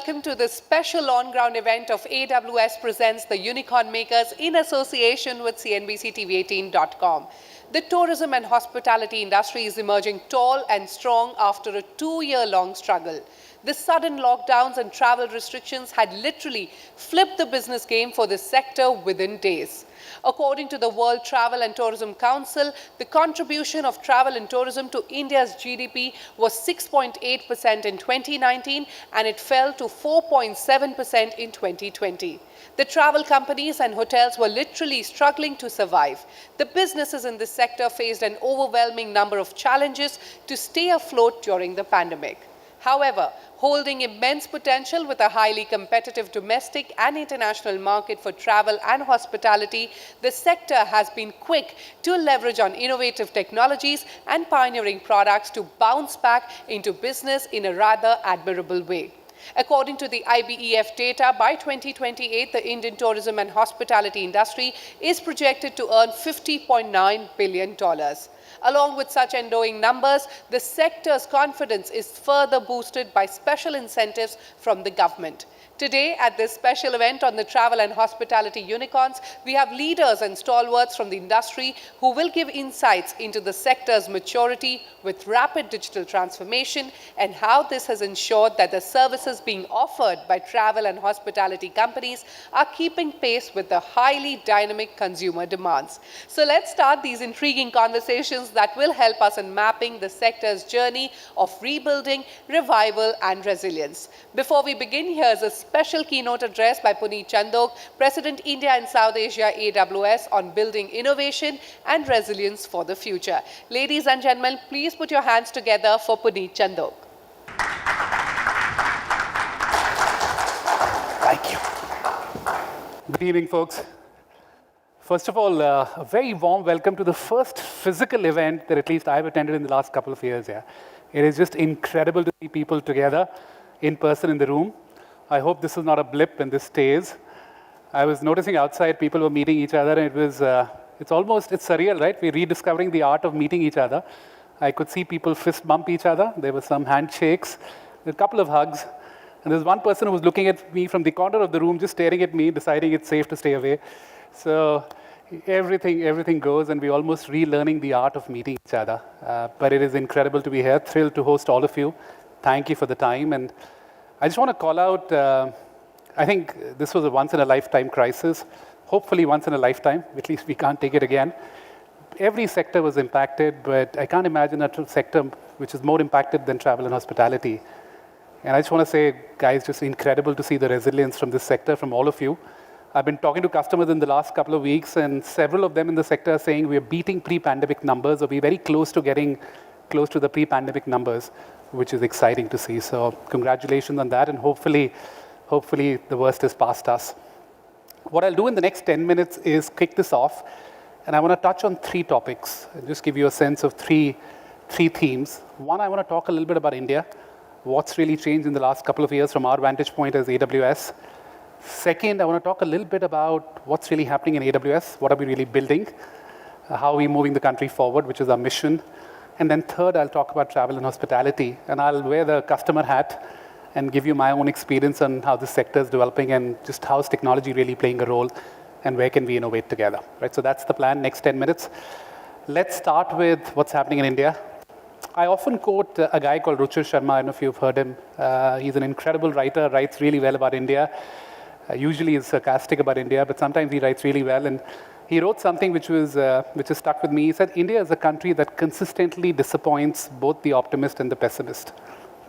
welcome to this special on-ground event of AWS Presents the Unicorn Makers in association with CNBC-TV18.com. The tourism and hospitality industry is emerging tall and strong after a 2-year-long struggle. The sudden lockdowns and travel restrictions had literally flipped the business game for this sector within days. According to the World Travel and Tourism Council, the contribution of travel and tourism to India's GDP was 6.8% in 2019 and it fell to 4.7% in 2020. The travel companies and hotels were literally struggling to survive. The businesses in this sector faced an overwhelming number of challenges to stay afloat during the pandemic. However, holding immense potential with a highly competitive domestic and international market for travel and hospitality, the sector has been quick to leverage on innovative technologies and pioneering products to bounce back into business in a rather admirable way. According to the IBEF data, by 2028, the Indian tourism and hospitality industry is projected to earn $50.9 billion. Along with such enduring numbers, the sector's confidence is further boosted by special incentives from the government. Today, at this special event on the travel and hospitality unicorns, we have leaders and stalwarts from the industry who will give insights into the sector's maturity with rapid digital transformation and how this has ensured that the services being offered by travel and hospitality companies are keeping pace with the highly dynamic consumer demands. So let's start these intriguing conversations that will help us in mapping the sector's journey of rebuilding, revival and resilience. Before we begin, here's a special keynote address by Puneet Chandok, President India and South Asia AWS on building innovation and resilience for the future. Ladies and gentlemen, please put your hands together for Puneet Chandok. Thank you. Good evening, folks. First of all, a very warm welcome to the first physical event that at least I've attended in the last couple of years. Yeah. It is just incredible to see people together in person in the room. I hope this is not a blip and this stays. I was noticing outside people were meeting each other and it's surreal, right? We're rediscovering the art of meeting each other. I could see people fist bump each other. There were some handshakes, a couple of hugs. And there's one person who was looking at me from the corner of the room, just staring at me, deciding it's safe to stay away. So everything goes, and we're almost relearning the art of meeting each other. But it is incredible to be here, thrilled to host all of you. Thank you for the time. And I just want to call out, I think this was a once-in-a-lifetime crisis, hopefully once in a lifetime, at least we can't take it again. Every sector was impacted, but I can't imagine a sector which is more impacted than travel and hospitality. And I just want to say, guys, just incredible to see the resilience from this sector, from all of you. I've been talking to customers in the last couple of weeks, and several of them in the sector are saying we're beating pre-pandemic numbers, or we're very close to getting close to the pre-pandemic numbers, which is exciting to see. So congratulations on that, and hopefully the worst is past us. What I'll do in the next 10 minutes is kick this off, and I want to touch on 3 topics, and just give you a sense of three themes. One, I want to talk a little bit about India, what's really changed in the last couple of years from our vantage point as AWS. Second, I want to talk a little bit about what's really happening in AWS, what are we really building, how are we moving the country forward, which is our mission. And then third, I'll talk about travel and hospitality, and I'll wear the customer hat and give you my own experience on how this sector is developing and just how is technology really playing a role and where can we innovate together, right? So that's the plan, next 10 minutes. Let's start with what's happening in India. I often quote a guy called Ruchir Sharma. I don't know if you've heard him. He's an incredible writer, writes really well about India. Usually he's sarcastic about India, but sometimes he writes really well. And he wrote something which has stuck with me. He said, India is a country that consistently disappoints both the optimist and the pessimist.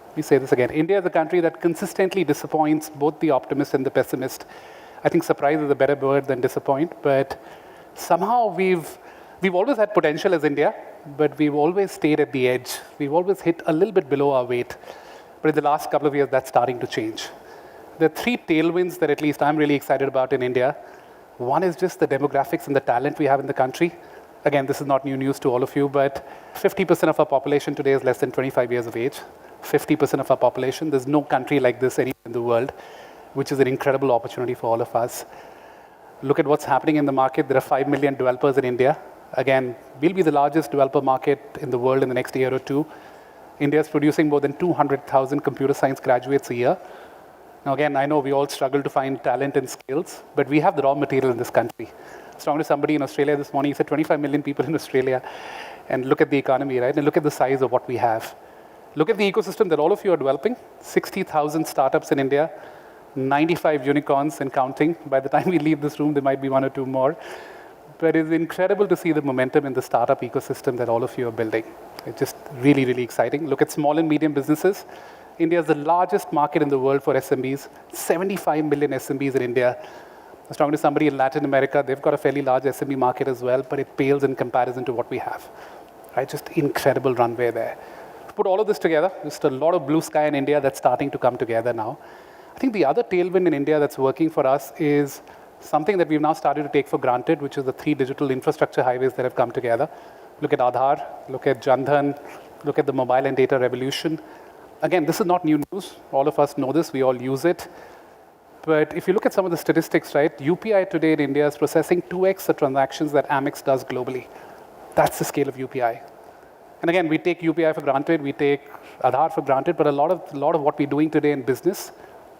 Let me say this again. India is a country that consistently disappoints both the optimist and the pessimist. I think surprise is a better word than disappoint, but somehow we've always had potential as India, but we've always stayed at the edge. We've always hit a little bit below our weight. But in the last couple of years, that's starting to change. There are 3 tailwinds that at least I'm really excited about in India. One is just the demographics and the talent we have in the country. Again, this is not new news to all of you, but 50% of our population today is less than 25 years of age. 50% of our population. There's no country like this anywhere in the world, which is an incredible opportunity for all of us. Look at what's happening in the market. There are 5 million developers in India. Again, we'll be the largest developer market in the world in the next year or two. India is producing more than 200,000 computer science graduates a year. Now, again, I know we all struggle to find talent and skills, but we have the raw material in this country. I was talking to somebody in Australia this morning. He said 25 million people in Australia, and look at the economy, right? And look at the size of what we have. Look at the ecosystem that all of you are developing. 60,000 startups in India, 95 unicorns and counting. By the time we leave this room, there might be one or two more. But it's incredible to see the momentum in the startup ecosystem that all of you are building. It's just really, really exciting. Look at small and medium businesses. India is the largest market in the world for SMBs. 75 million SMBs in India. I was talking to somebody in Latin America. They've got a fairly large SMB market as well, but it pales in comparison to what we have. Right? Just incredible runway there. Put all of this together, just a lot of blue sky in India that's starting to come together now. I think the other tailwind in India that's working for us is something that we've now started to take for granted, which is the 3 digital infrastructure highways that have come together. Look at Aadhaar, look at Jan Dhan, look at the mobile and data revolution. Again, this is not new news. All of us know this. We all use it. But if you look at some of the statistics, right, UPI today in India is processing 2x the transactions that Amex does globally. That's the scale of UPI. And again, we take UPI for granted. We take Aadhaar for granted. But a lot of what we're doing today in business,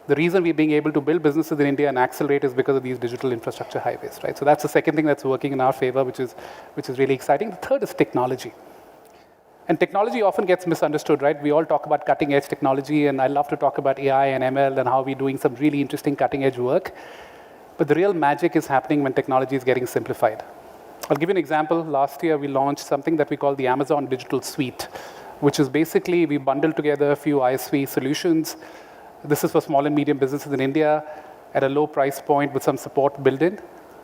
the reason we're being able to build businesses in India and accelerate is because of these digital infrastructure highways, right? So that's the second thing that's working in our favor, which is really exciting. The third is technology. And technology often gets misunderstood, right? We all talk about cutting-edge technology, and I love to talk about AI and ML and how we're doing some really interesting cutting-edge work. But the real magic is happening when technology is getting simplified. I'll give you an example. Last year, we launched something that we call the Amazon Digital Suite, which is basically we bundled together a few ISV solutions. This is for small and medium businesses in India at a low price point with some support built in.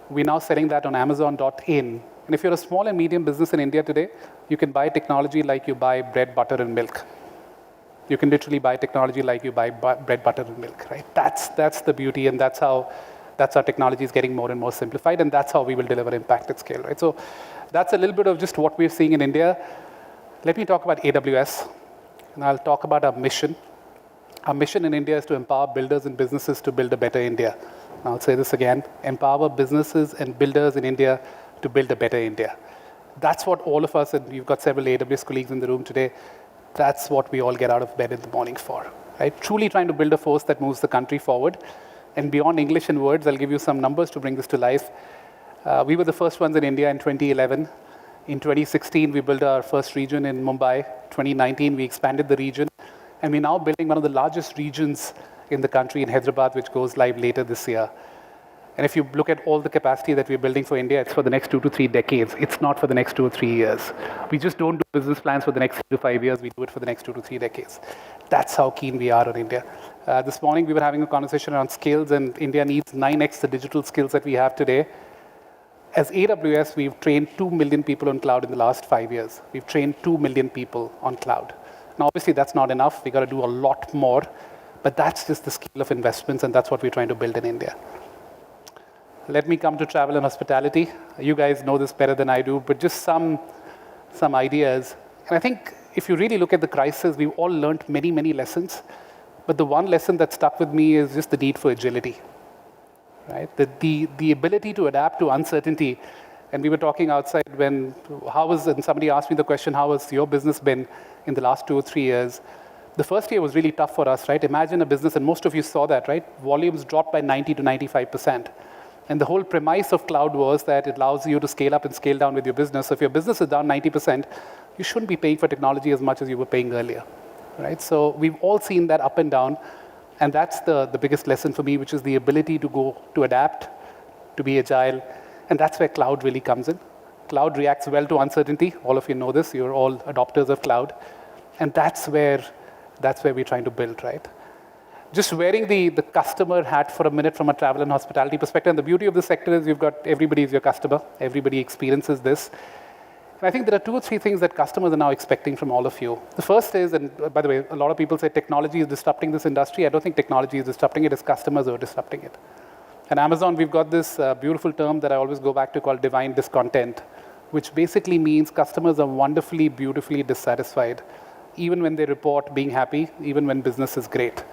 We're now selling that on Amazon.in. And if you're a small and medium business in India today, you can buy technology like you buy bread, butter, and milk. You can literally buy technology like you buy bread, butter, and milk, right? That's the beauty, and that's how technology is getting more and more simplified, and that's how we will deliver impact at scale, right? So that's a little bit of just what we're seeing in India. Let me talk about AWS, and I'll talk about our mission. Our mission in India is to empower builders and businesses to build a better India. I'll say this again, empower businesses and builders in India to build a better India. That's what all of us, and we've got several AWS colleagues in the room today, that's what we all get out of bed in the morning for, right? Truly trying to build a force that moves the country forward. And beyond English and words, I'll give you some numbers to bring this to life. We were the first ones in India in 2011. In 2016, we built our first region in Mumbai. 2019, we expanded the region. And we're now building one of the largest regions in the country in Hyderabad, which goes live later this year. And if you look at all the capacity that we're building for India, it's for the next 2 to 3 decades. It's not for the next 2 or 3 years. We just don't do business plans for the next 3 to 5 years. We do it for the next 2 to 3 decades. That's how keen we are on India. This morning, we were having a conversation around skills, and India needs 9x the digital skills that we have today. As AWS, we've trained 2 million people on cloud in the last 5 years. We've trained 2 million people on cloud. Now, obviously, that's not enough. We've got to do a lot more. But that's just the scale of investments, and that's what we're trying to build in India. Let me come to travel and hospitality. You guys know this better than I do, but just some ideas. And I think if you really look at the crisis, we've all learned many, many lessons. But the one lesson that stuck with me is just the need for agility, right? The ability to adapt to uncertainty. And we were talking outside and somebody asked me the question, how has your business been in the last 2 or 3 years? The first year was really tough for us, right? Imagine a business, and most of you saw that, right? Volumes dropped by 90 to 95%. And the whole premise of cloud was that it allows you to scale up and scale down with your business. So if your business is down 90%, you shouldn't be paying for technology as much as you were paying earlier, right? So we've all seen that up and down. And that's the biggest lesson for me, which is the ability to adapt, to be agile. And that's where cloud really comes in. Cloud reacts well to uncertainty. All of you know this. You're all adopters of cloud. And that's where we're trying to build, right? Just wearing the customer hat for a minute from a travel and hospitality perspective. And the beauty of this sector is you've got everybody is your customer. Everybody experiences this. And I think there are 2 or 3 things that customers are now expecting from all of you. The first is, and by the way, a lot of people say technology is disrupting this industry. I don't think technology is disrupting it. It's customers who are disrupting it. At Amazon, we've got this beautiful term that I always go back to called divine discontent, which basically means customers are wonderfully, beautifully dissatisfied, even when they report being happy, even when business is great.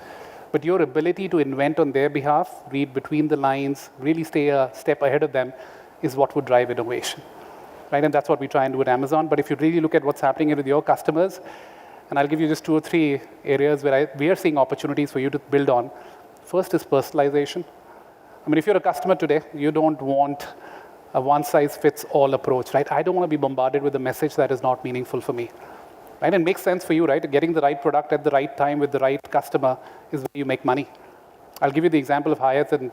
But your ability to invent on their behalf, read between the lines, really stay a step ahead of them is what would drive innovation, right? And that's what we try and do at Amazon. But if you really look at what's happening with your customers, and I'll give you just 2 or 3 areas where we are seeing opportunities for you to build on. First is personalization. I mean, if you're a customer today, you don't want a one-size-fits-all approach, right? I don't want to be bombarded with a message that is not meaningful for me, right? It makes sense for you, right? Getting the right product at the right time with the right customer is where you make money. I'll give you the example of Hyatt, and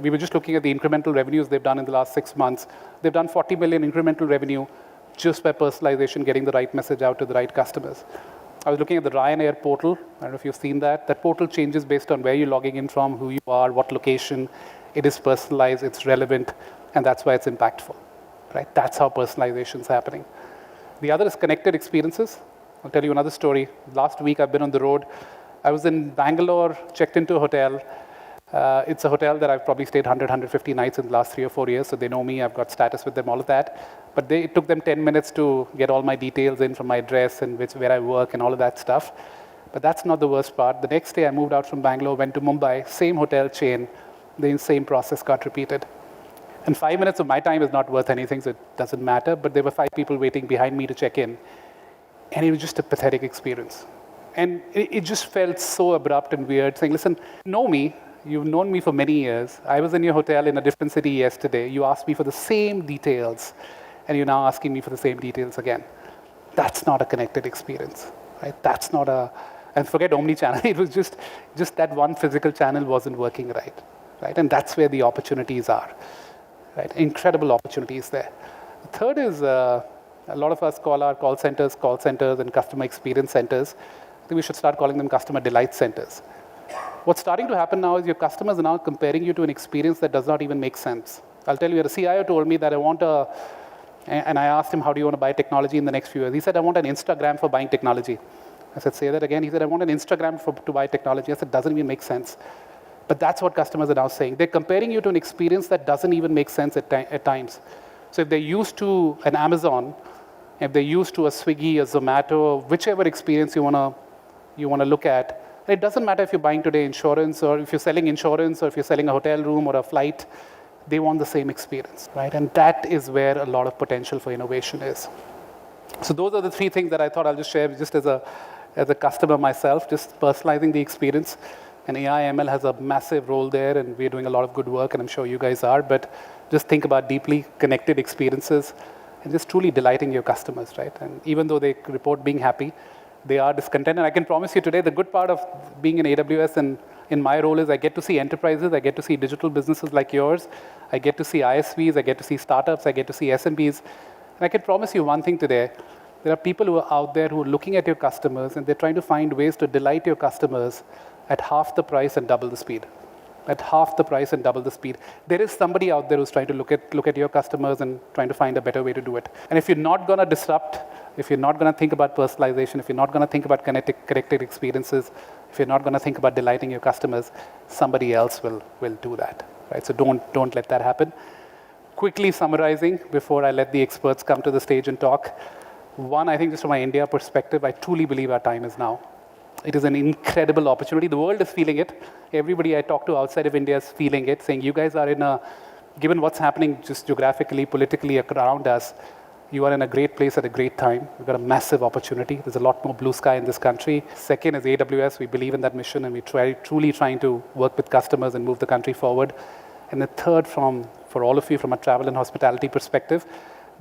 we were just looking at the incremental revenues they've done in the last 6 months. They've done 40 million incremental revenue just by personalization, getting the right message out to the right customers. I was looking at the Ryanair portal. I don't know if you've seen that. That portal changes based on where you're logging in from, who you are, what location. It is personalized, it's relevant, and that's why it's impactful, right? That's how personalization is happening. The other is connected experiences. I'll tell you another story. Last week, I've been on the road. I was in Bangalore, checked into a hotel. It's a hotel that I've probably stayed 100, 150 nights in the last 3 or 4 years, so they know me. I've got status with them, all of that. But it took them 10 minutes to get all my details in from my address and where I work and all of that stuff. But that's not the worst part. The next day, I moved out from Bangalore, went to Mumbai, same hotel chain. The same process got repeated. And 5 minutes of my time is not worth anything, so it doesn't matter. But there were 5 people waiting behind me to check in. And it was just a pathetic experience. And it just felt so abrupt and weird, saying, listen, know me. You've known me for many years. I was in your hotel in a different city yesterday. You asked me for the same details, and you're now asking me for the same details again. That's not a connected experience, right? That's not a, and forget omni-channel. It was just that one physical channel wasn't working right? And that's where the opportunities are, right? Incredible opportunities there. The third is, a lot of us call our call centers and customer experience centers. I think we should start calling them customer delight centers. What's starting to happen now is your customers are now comparing you to an experience that does not even make sense. I'll tell you, the CIO told me that and I asked him, how do you want to buy technology in the next few years? He said, I want an Instagram for buying technology. I said, say that again. He said, I want an Instagram to buy technology. I said, doesn't even make sense. But that's what customers are now saying. They're comparing you to an experience that doesn't even make sense at times. So if they're used to an Amazon, if they're used to a Swiggy, a Zomato, whichever experience you want to look at, it doesn't matter if you're buying today insurance, or if you're selling insurance, or if you're selling a hotel room or a flight, they want the same experience, right? And that is where a lot of potential for innovation is. So those are the 3 things that I thought I'll just share just as a customer myself, just personalizing the experience. And AI ML has a massive role there, and we're doing a lot of good work, and I'm sure you guys are. But just think about deeply connected experiences and just truly delighting your customers, right? And even though they report being happy, they are discontent. And I can promise you today, the good part of being in AWS and in my role is I get to see enterprises, I get to see digital businesses like yours, I get to see ISVs, I get to see startups, I get to see SMBs. And I can promise you one thing today, there are people who are out there who are looking at your customers, and they're trying to find ways to delight your customers at half the price and double the speed. At half the price and double the speed. There is somebody out there who's trying to look at your customers and trying to find a better way to do it. And if you're not going to disrupt, if you're not going to think about personalization, if you're not going to think about connected experiences, if you're not going to think about delighting your customers, somebody else will do that, right? So don't let that happen. Quickly summarizing before I let the experts come to the stage and talk. One, I think just from my India perspective, I truly believe our time is now. It is an incredible opportunity. The world is feeling it. Everybody I talk to outside of India is feeling it, saying you guys are given what's happening just geographically, politically around us, you are in a great place at a great time. We've got a massive opportunity. There's a lot more blue sky in this country. Second is AWS. We believe in that mission, and we're truly trying to work with customers and move the country forward. And the third, for all of you from a travel and hospitality perspective,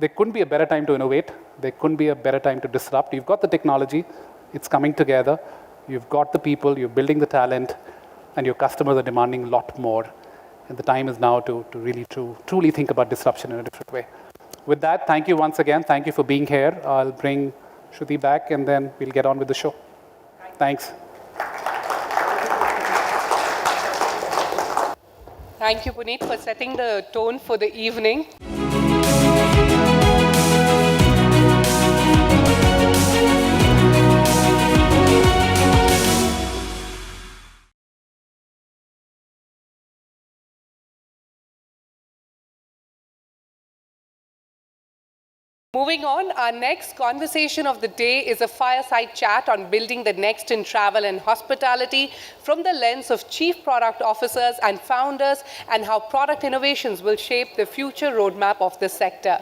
there couldn't be a better time to innovate. There couldn't be a better time to disrupt. You've got the technology. It's coming together. You've got the people. You're building the talent. And your customers are demanding a lot more. And the time is now to really truly think about disruption in a different way. With that, thank you once again. Thank you for being here. I'll bring Shruti back, and then we'll get on with the show. Thanks. Thank you, Puneet, for setting the tone for the evening. Moving on, our next conversation of the day is a fireside chat on building the next in travel and hospitality from the lens of chief product officers and founders, and how product innovations will shape the future roadmap of the sector.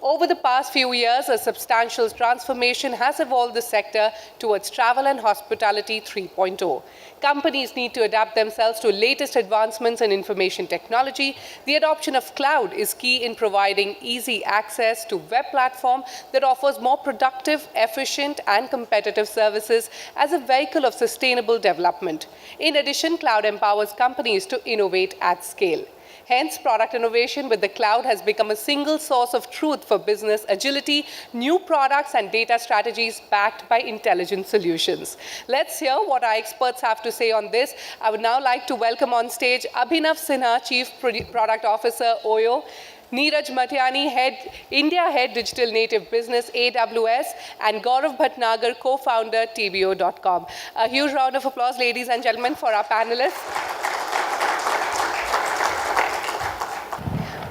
Over the past few years, a substantial transformation has evolved the sector towards travel and hospitality 3.0. Companies need to adapt themselves to latest advancements in information technology. The adoption of cloud is key in providing easy access to web platform that offers more productive, efficient, and competitive services as a vehicle of sustainable development. In addition, cloud empowers companies to innovate at scale. Hence, product innovation with the cloud has become a single source of truth for business agility, new products and data strategies backed by intelligent solutions. Let's hear what our experts have to say on this. I would now like to welcome on stage Abhinav Sinha, Chief Product Officer, OYO, Neeraj Mathyani, India Head Digital Native Business, AWS, and Gaurav Bhatnagar, co-founder, TBO.com. A huge round of applause, ladies and gentlemen, for our panelists.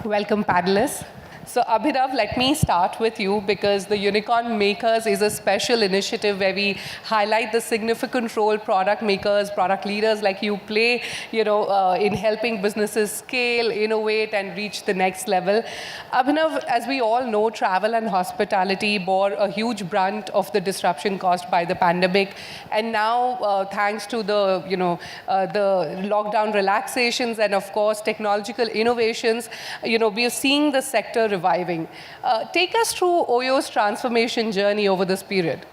Welcome, panelists. So, Abhinav, let me start with you because the Unicorn Makers is a special initiative where we highlight the significant role product makers, product leaders like you play, in helping businesses scale, innovate, and reach the next level. Abhinav, as we all know, travel and hospitality bore a huge brunt of the disruption caused by the pandemic, and now, thanks to the lockdown relaxations and, of course, technological innovations, we are seeing the sector reviving. Take us through OYO's transformation journey over this period.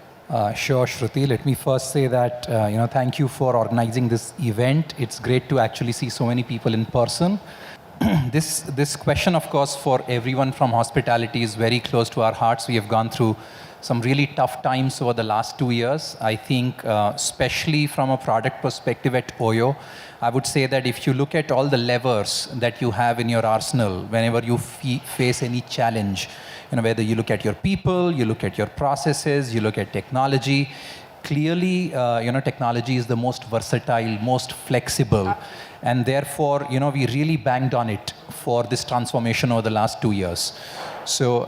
Sure, Shruti. Let me first say that, thank you for organizing this event. It's great to actually see so many people in person. This question, of course, for everyone from hospitality is very close to our hearts. We have gone through some really tough times over the last 2 years. I think, especially from a product perspective at OYO, I would say that if you look at all the levers that you have in your arsenal, whenever you face any challenge, whether you look at your people, you look at your processes, you look at technology, clearly, technology is the most versatile, most flexible. And therefore, we really banged on it for this transformation over the last 2 years. So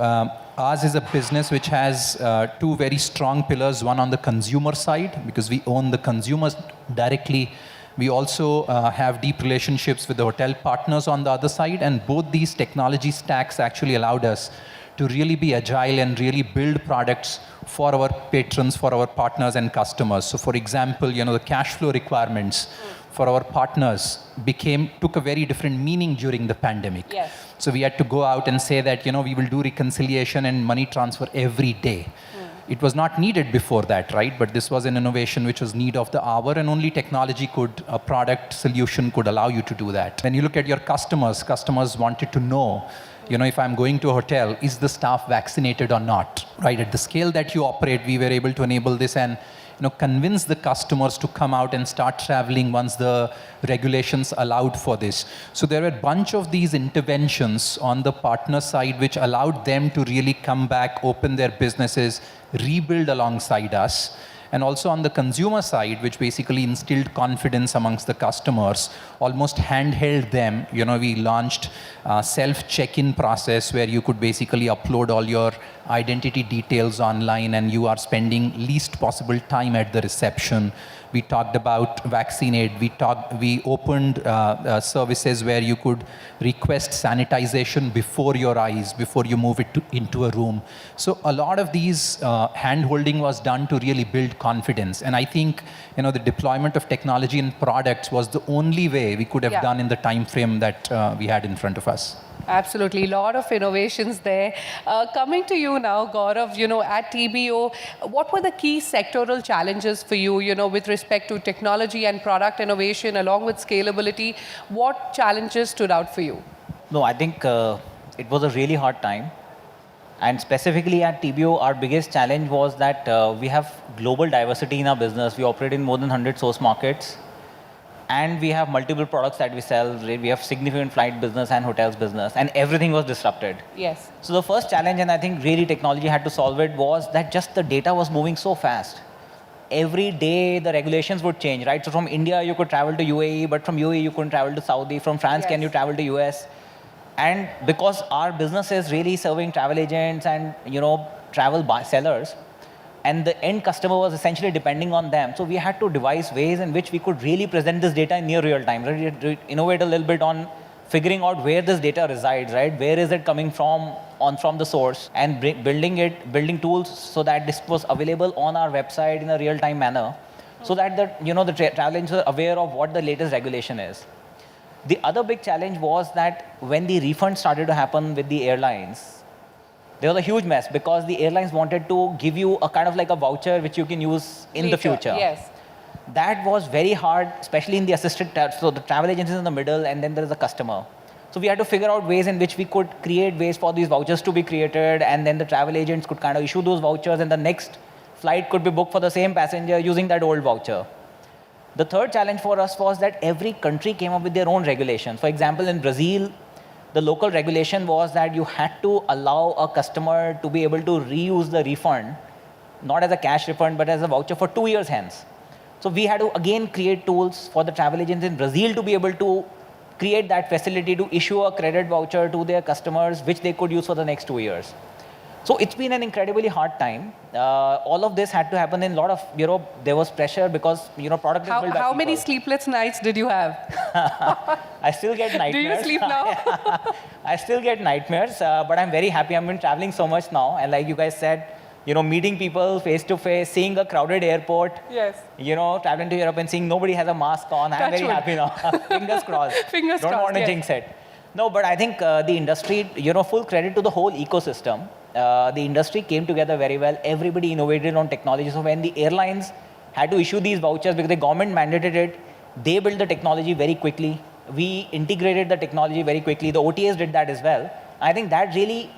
ours is a business which has two very strong pillars, one on the consumer side, because we own the consumers directly. We also have deep relationships with the hotel partners on the other side, and both these technology stacks actually allowed us to really be agile and really build products for our patrons, for our partners and customers. So for example, the cash flow requirements for our partners took a very different meaning during the pandemic. Yes. So we had to go out and say that, we will do reconciliation and money transfer every day. It was not needed before that, right? But this was an innovation which was need of the hour, and only technology a product solution could allow you to do that. When you look at your customers wanted to know, if I'm going to a hotel, is the staff vaccinated or not, right? At the scale that you operate, we were able to enable this and convince the customers to come out and start traveling once the regulations allowed for this. So there were a bunch of these interventions on the partner side which allowed them to really come back, open their businesses, rebuild alongside us. And also on the consumer side, which basically instilled confidence amongst the customers, almost handheld them. We launched a self-check-in process where you could basically upload all your identity details online and you are spending least possible time at the reception. We talked about Vaccinate. We opened services where you could request sanitization before your eyes, before you move it into a room. So a lot of these hand-holding was done to really build confidence. And I think, the deployment of technology and products was the only way we could have done in the time frame that we had in front of us. Absolutely. A lot of innovations there. Coming to you now, Gaurav, at TBO, what were the key sectoral challenges for you, with respect to technology and product innovation along with scalability? What challenges stood out for you? No, I think it was a really hard time. And specifically at TBO, our biggest challenge was that we have global diversity in our business. We operate in more than 100 source markets. And we have multiple products that we sell. We have significant flight business and hotels business, and everything was disrupted. Yes. So the first challenge, and I think really technology had to solve it, was that just the data was moving so fast. Every day the regulations would change, right? So from India you could travel to UAE, but from UAE you couldn't travel to Saudi. From France, can you travel to US? And because our business is really serving travel agents and travel sellers, and the end customer was essentially depending on them. So we had to devise ways in which we could really present this data in near real time, really innovate a little bit on figuring out where this data resides, right? Where is it coming from the source, and building tools so that this was available on our website in a real-time manner, so that the travel agents are aware of what the latest regulation is. The other big challenge was that when the refunds started to happen with the airlines, there was a huge mess because the airlines wanted to give you a kind of like a voucher which you can use in the future. Yes. That was very hard, especially in the assisted tab. So the travel agent is in the middle, and then there is a customer. So we had to figure out ways in which we could create ways for these vouchers to be created, and then the travel agents could kind of issue those vouchers, and the next flight could be booked for the same passenger using that old voucher. The third challenge for us was that every country came up with their own regulations. For example, in Brazil, the local regulation was that you had to allow a customer to be able to reuse the refund, not as a cash refund, but as a voucher for 2 years hence. So we had to again create tools for the travel agents in Brazil to be able to create that facility to issue a credit voucher to their customers, which they could use for the next 2 years. So it's been an incredibly hard time. All of this had to happen in a lot of, there was pressure because, product is built by How many people. sleepless nights did you have? I still get nightmares. Do you sleep now? I still get nightmares, but I'm very happy. I've been traveling so much now. And like you guys said, meeting people face to face, seeing a crowded airport. Yes. Traveling to Europe and seeing nobody has a mask on. I'm very happy now. Fingers crossed. Fingers Don't crossed, want to yes. jinx it. No, but I think the industry, full credit to the whole ecosystem. The industry came together very well. Everybody innovated on technology. So when the airlines had to issue these vouchers because the government mandated it, they built the technology very quickly. We integrated the technology very quickly. The OTAs did that as well. I think that really,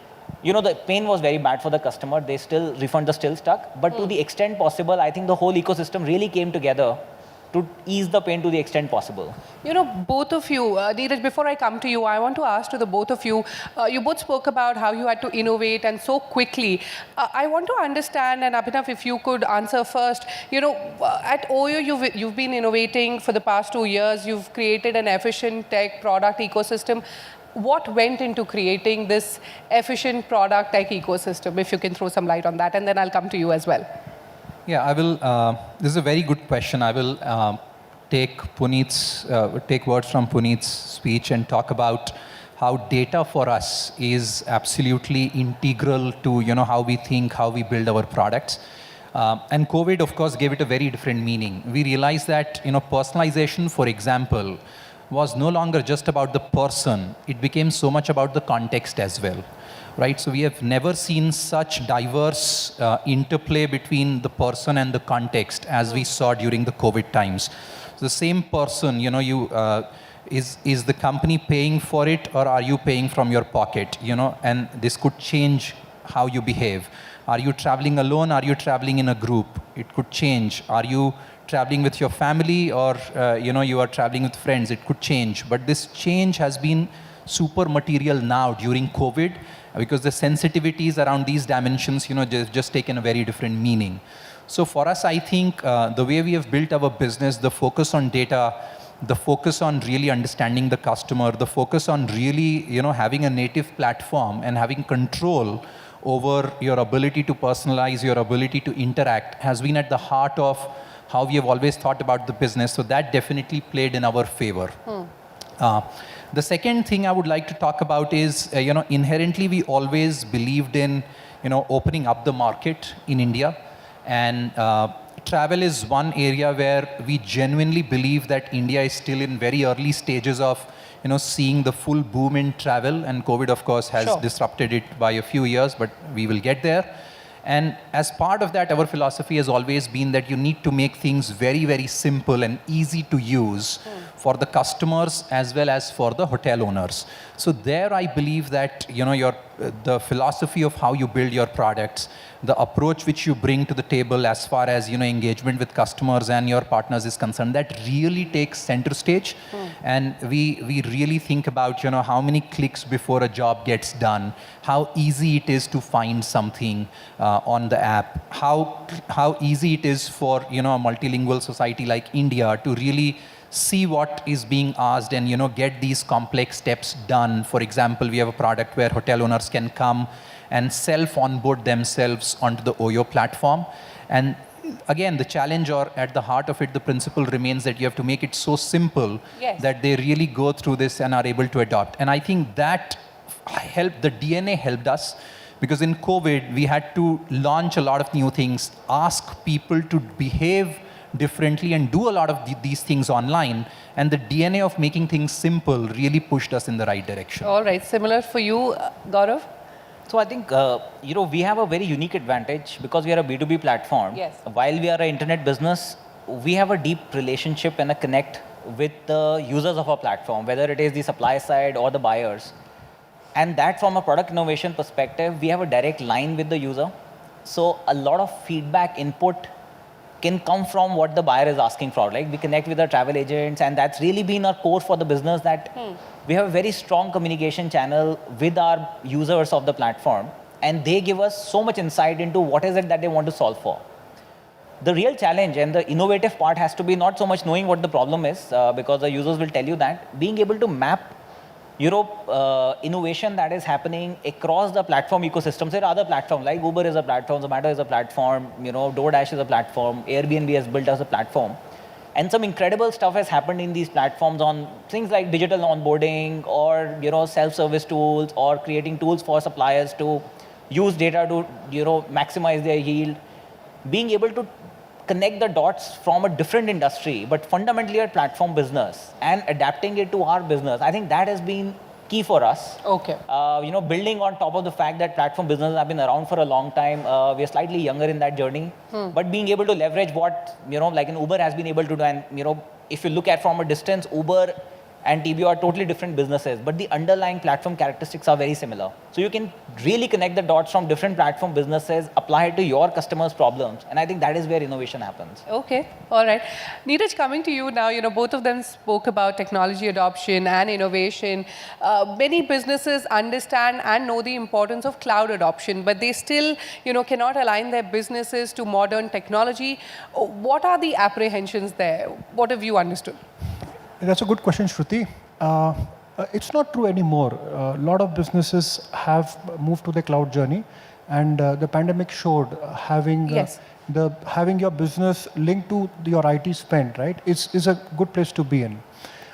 the pain was very bad for the customer. Refunds are still stuck. But to the extent possible, I think the whole ecosystem really came together to ease the pain to the extent possible. Both of you, Neeraj, before I come to you, I want to ask to the both of you, you both spoke about how you had to innovate and so quickly. I want to understand, and Abhinav, if you could answer first, at OYO, you've been innovating for the past 2 years. You've created an efficient tech product ecosystem. What went into creating this efficient product tech ecosystem? If you can throw some light on that, and then I'll come to you as well. Yeah, I will. This is a very good question. I will take words from Puneet's speech and talk about how data for us is absolutely integral to how we think, how we build our products. And COVID, of course, gave it a very different meaning. We realized that personalization, for example, was no longer just about the person. It became so much about the context as well. Right, so we have never seen such diverse interplay between the person and the context as we saw during the COVID times. So the same person, is the company paying for it, or are you paying from your pocket? And this could change how you behave. Are you traveling alone? Are you traveling in a group? It could change. Are you traveling with your family, or you are traveling with friends? It could change. But this change has been super material now during COVID, because the sensitivities around these dimensions, just taken a very different meaning. So for us, I think the way we have built our business, the focus on data, the focus on really understanding the customer, the focus on really, having a native platform and having control over your ability to personalize, your ability to interact, has been at the heart of how we have always thought about the business. So that definitely played in our favor. The second thing I would like to talk about is, inherently we always believed in, opening up the market in India. And travel is one area where we genuinely believe that India is still in very early stages of, seeing the full boom in travel. And COVID, of course, has disrupted it by a few years, but we will get there. And as part of that, our philosophy has always been that you need to make things very, very simple and easy to use for the customers as well as for the hotel owners. So there I believe that, the philosophy of how you build your products, the approach which you bring to the table as far as, engagement with customers and your partners is concerned, that really takes center stage. And we really think about, how many clicks before a job gets done, how easy it is to find something on the app, how easy it is for, a multilingual society like India to really see what is being asked and, get these complex steps done. For example, we have a product where hotel owners can come and self-onboard themselves onto the OYO platform. And again, the challenge or at the heart of it, the principle remains that you have to make it so simple that they really go through this and are able to adopt. And I think that helped, the DNA helped us, because in COVID, we had to launch a lot of new things, ask people to behave differently and do a lot of these things online. And the DNA of making things simple really pushed us in the right direction. All right, similar for you, Gaurav? So I think, we have a very unique advantage because we are a B2B platform. Yes. While we are an internet business, we have a deep relationship and a connect with the users of our platform, whether it is the supply side or the buyers. And that from a product innovation perspective, we have a direct line with the user. So a lot of feedback input can come from what the buyer is asking for. Like we connect with our travel agents, and that's really been our core for the business, that we have a very strong communication channel with our users of the platform, and they give us so much insight into what is it that they want to solve for. The real challenge and the innovative part has to be not so much knowing what the problem is, because the users will tell you that, being able to map innovation that is happening across the platform ecosystem. There are other platforms like Uber is a platform, Zomato is a platform, DoorDash is a platform, Airbnb has built as a platform. And some incredible stuff has happened in these platforms on things like digital onboarding or self-service tools, or creating tools for suppliers to use data to maximize their yield. Being able to connect the dots from a different industry, but fundamentally a platform business, and adapting it to our business, I think that has been key for us. Okay. Building on top of the fact that platform businesses have been around for a long time, we are slightly younger in that journey, but being able to leverage what, like an Uber has been able to do, and, if you look at from a distance, Uber and TBO are totally different businesses, but the underlying platform characteristics are very similar. So you can really connect the dots from different platform businesses, apply it to your customers' problems, and I think that is where innovation happens. Okay, all right. Neeraj, coming to you now, both of them spoke about technology adoption and innovation. Many businesses understand and know the importance of cloud adoption, but they still, cannot align their businesses to modern technology. What are the apprehensions there? What have you understood? That's a good question, Shruti. It's not true anymore. A lot of businesses have moved to the cloud journey, and the pandemic showed having your business linked to your IT spend, right? is a good place to be in.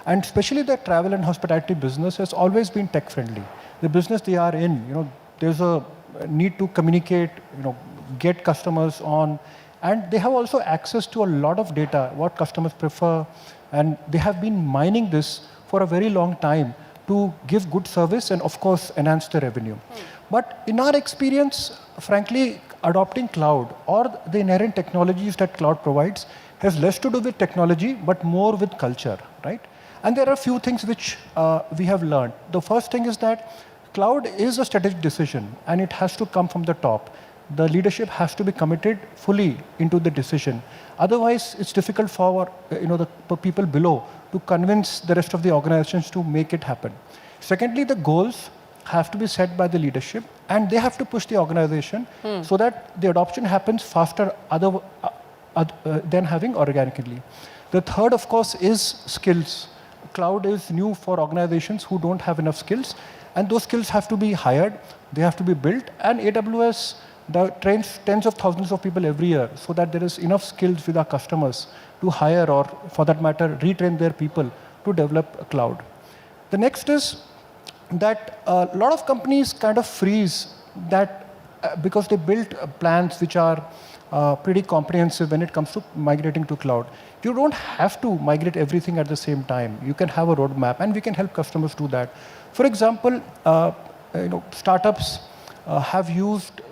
And especially the travel and hospitality business has always been tech friendly. The business they are in, there's a need to communicate, get customers on, and they have also access to a lot of data, what customers prefer. And they have been mining this for a very long time to give good service and, of course, enhance the revenue. But in our experience, frankly, adopting cloud or the inherent technologies that cloud provides has less to do with technology, but more with culture, right? And there are a few things which we have learned. The first thing is that cloud is a strategic decision, and it has to come from the top. The leadership has to be committed fully into the decision. Otherwise, it's difficult for the people below to convince the rest of the organizations to make it happen. Secondly, the goals have to be set by the leadership, and they have to push the organization so that the adoption happens faster than having organically. The third, of course, is skills. Cloud is new for organizations who don't have enough skills, and those skills have to be hired, they have to be built, and AWS trains tens of thousands of people every year so that there is enough skills with our customers to hire, or for that matter, retrain their people to develop a cloud. The next is that a lot of companies kind of freeze that because they built plans which are pretty comprehensive when it comes to migrating to cloud. You don't have to migrate everything at the same time. You can have a roadmap, and we can help customers do that. For example, startups have used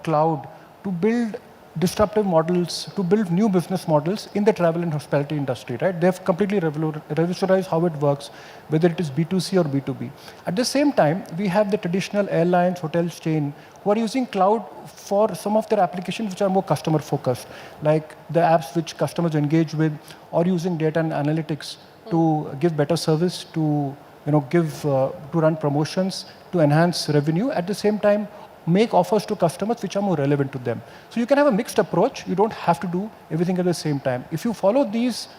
cloud to build disruptive models, to build new business models in the travel and hospitality industry, right? They've completely revolutionized how it works, whether it is B2C or B2B. At the same time, we have the traditional airlines, hotels chain who are using cloud for some of their applications which are more customer focused, like the apps which customers engage with, or using data and analytics to give better service, to run promotions, to enhance revenue. At the same time, make offers to customers which are more relevant to them. So you can have a mixed approach. You don't have to do everything at the same time. If you follow these,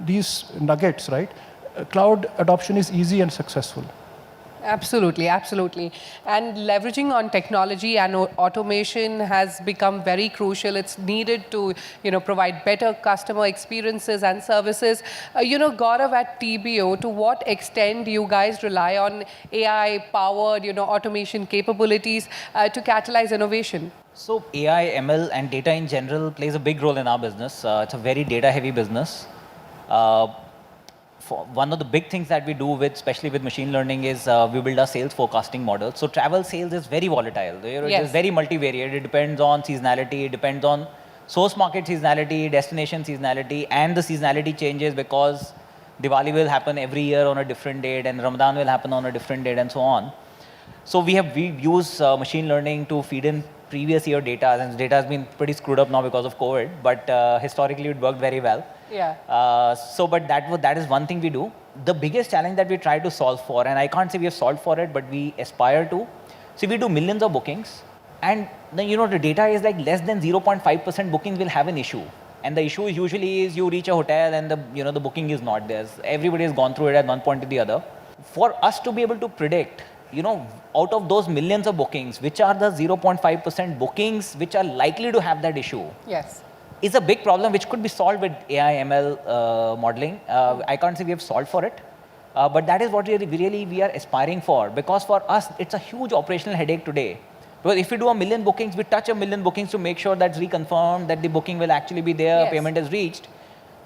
these nuggets, right, cloud adoption is easy and successful. Absolutely, absolutely. And leveraging on technology and automation has become very crucial. It's needed to, provide better customer experiences and services. Gaurav, at TBO, to what extent do you guys rely on AI-powered, automation capabilities to catalyze innovation? So AI, ML, and data in general plays a big role in our business. It's a very data-heavy business. One of the big things that we do with, especially with machine learning, is we build our sales forecasting model. So travel sales is very volatile. It is very multivariate. It depends on seasonality. It depends on source market seasonality, destination seasonality, and the seasonality changes because Diwali will happen every year on a different date, and Ramadan will happen on a different date, and so on. So we use machine learning to feed in previous year data, and data has been pretty screwed up now because of COVID, but historically it worked very well. Yeah. But that is one thing we do. The biggest challenge that we try to solve for, and I can't say we have solved for it, but we aspire to. So we do millions of bookings, and then the data is like less than 0.5% bookings will have an issue. And the issue usually is you reach a hotel and the booking is not there. Everybody has gone through it at one point or the other. For us to be able to predict, out of those millions of bookings, which are the 0.5% bookings which are likely to have that issue. Yes. Is a big problem which could be solved with AI, ML modeling. I can't say we have solved for it, but that is what we are aspiring for, because for us, it's a huge operational headache today. Because if we do 1 million bookings, we touch 1 million bookings to make sure that's reconfirmed, that the booking will actually be there, payment is reached.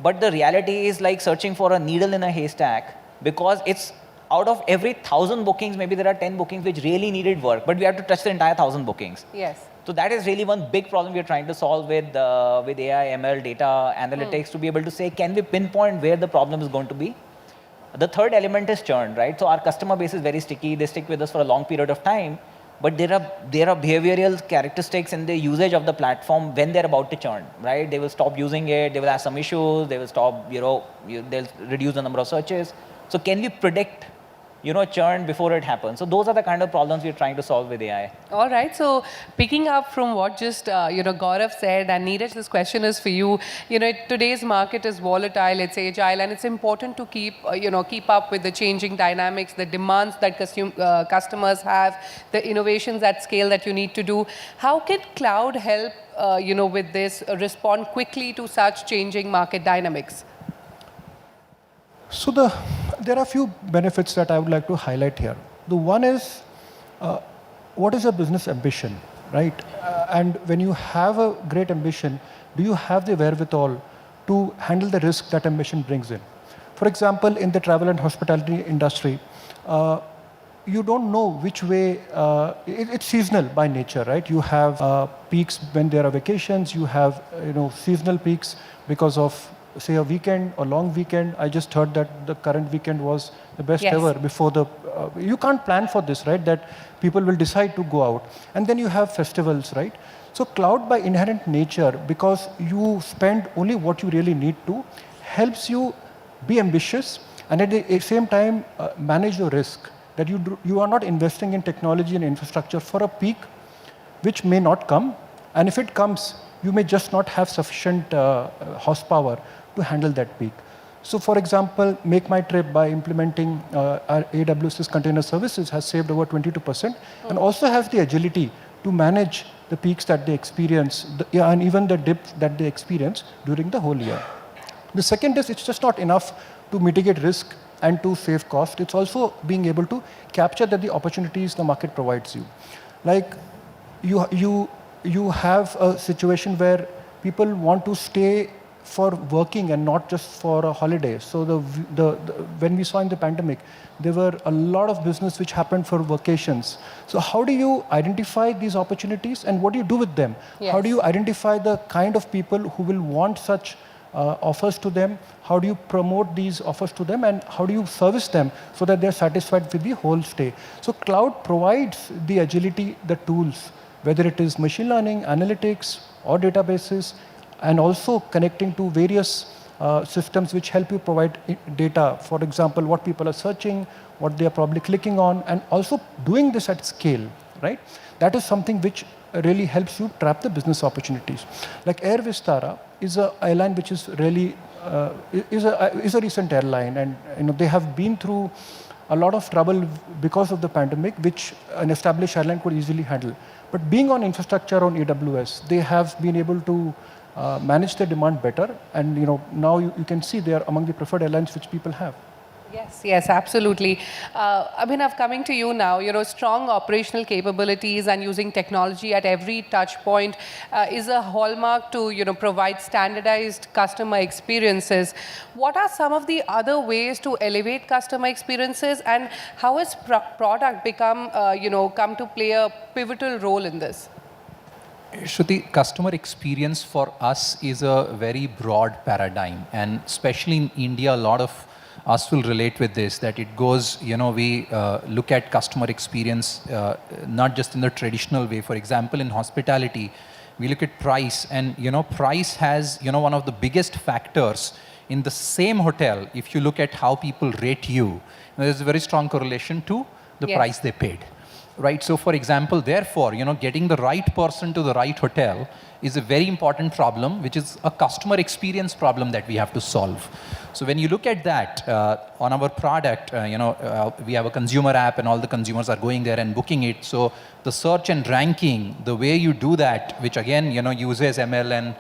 But the reality is like searching for a needle in a haystack, because it's out of every 1,000 bookings, maybe there are 10 bookings which really needed work, but we have to touch the entire 1,000 bookings. Yes. So that is really one big problem we are trying to solve with AI, ML, data, analytics, to be able to say, can we pinpoint where the problem is going to be? The third element is churn, right? So our customer base is very sticky. They stick with us for a long period of time, but there are behavioral characteristics in the usage of the platform when they're about to churn, right? They will stop using it. They will have some issues. They will stop, they'll reduce the number of searches. So can we predict churn before it happens? So those are the kind of problems we're trying to solve with AI. All right. So picking up from what just, Gaurav said, and Neeraj, this question is for you. Today's market is volatile, it's agile, and it's important to keep up with the changing dynamics, the demands that customers have, the innovations at scale that you need to do. How can cloud help, with this, respond quickly to such changing market dynamics? So there are a few benefits that I would like to highlight here. The one is, what is your business ambition, right? And when you have a great ambition, do you have the wherewithal to handle the risk that ambition brings in? For example, in the travel and hospitality industry, you don't know which way, it's seasonal by nature, right? You have peaks when there are vacations, you have seasonal peaks because of, say, a weekend, a long weekend. I just heard that the current weekend was the best ever before the, you can't plan for this, right? That people will decide to go out. And then you have festivals, right? So cloud by inherent nature, because you spend only what you really need to, helps you be ambitious and at the same time manage your risk. That you are not investing in technology and infrastructure for a peak which may not come. And if it comes, you may just not have sufficient horsepower to handle that peak. So for example, Make My Trip, by implementing our AWS's container services, has saved over 22% and also has the agility to manage the peaks that they experience and even the dips that they experience during the whole year. The second is, it's just not enough to mitigate risk and to save cost. It's also being able to capture the opportunities the market provides you. Like you have a situation where people want to stay for working and not just for a holiday. So when we saw in the pandemic, there were a lot of business which happened for vacations. So how do you identify these opportunities and what do you do with them? Yes. How do you identify the kind of people who will want such offers to them? How do you promote these offers to them, and how do you service them so that they're satisfied with the whole stay? So cloud provides the agility, the tools, whether it is machine learning, analytics, or databases, and also connecting to various systems which help you provide data. For example, what people are searching, what they are probably clicking on, and also doing this at scale, right? That is something which really helps you trap the business opportunities. Like Air Vistara is an airline which is really is a recent airline, and they have been through a lot of trouble because of the pandemic, which an established airline could easily handle. But being on infrastructure on AWS, they have been able to manage their demand better. And now you can see they are among the preferred airlines which people have. Yes, yes, absolutely. Abhinav, coming to you now, strong operational capabilities and using technology at every touch point is a hallmark to, provide standardized customer experiences. What are some of the other ways to elevate customer experiences, and how has product become, come to play a pivotal role in this? Shruti, customer experience for us is a very broad paradigm, and especially in India, a lot of us will relate with this, that it goes, we look at customer experience not just in the traditional way. For example, in hospitality, we look at price, and price has, one of the biggest factors in the same hotel. If you look at how people rate you, there's a very strong correlation to the price they paid. Right, so for example, therefore, getting the right person to the right hotel is a very important problem, which is a customer experience problem that we have to solve. So when you look at that on our product, we have a consumer app, and all the consumers are going there and booking it. So the search and ranking, the way you do that, which again, uses ML and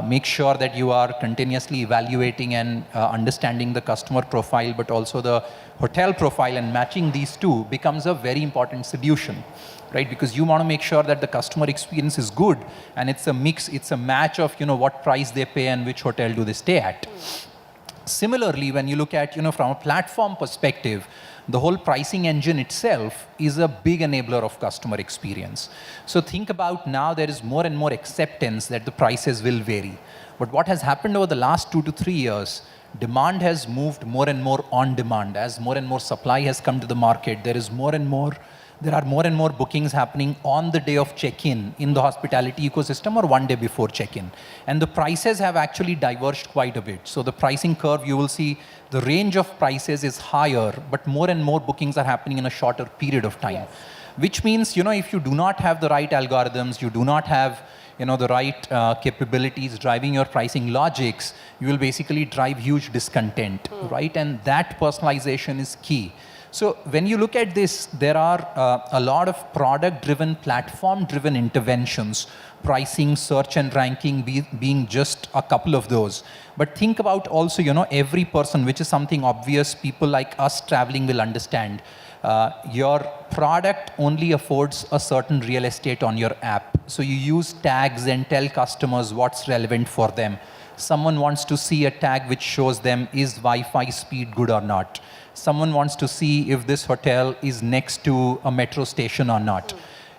make sure that you are continuously evaluating and understanding the customer profile, but also the hotel profile, and matching these two becomes a very important solution, right? Because you want to make sure that the customer experience is good, and it's a mix, it's a match of, what price they pay and which hotel do they stay at. Similarly, when you look at, from a platform perspective, the whole pricing engine itself is a big enabler of customer experience. So think about now there is more and more acceptance that the prices will vary. But what has happened over the last 2 to 3 years, demand has moved more and more on demand. As more and more supply has come to the market, there are more and more bookings happening on the day of check-in in the hospitality ecosystem, or one day before check-in. And the prices have actually diverged quite a bit. So the pricing curve, you will see the range of prices is higher, but more and more bookings are happening in a shorter period of time. Yes. Which means, if you do not have the right algorithms, you do not have the right capabilities driving your pricing logics, you will basically drive huge discontent, right? And that personalization is key. So when you look at this, there are a lot of product-driven, platform-driven interventions, pricing, search and ranking being just a couple of those. But think about also, every person, which is something obvious, people like us traveling will understand. Your product only affords a certain real estate on your app. So you use tags and tell customers what's relevant for them. Someone wants to see a tag which shows them is Wi-Fi speed good or not. Someone wants to see if this hotel is next to a metro station or not.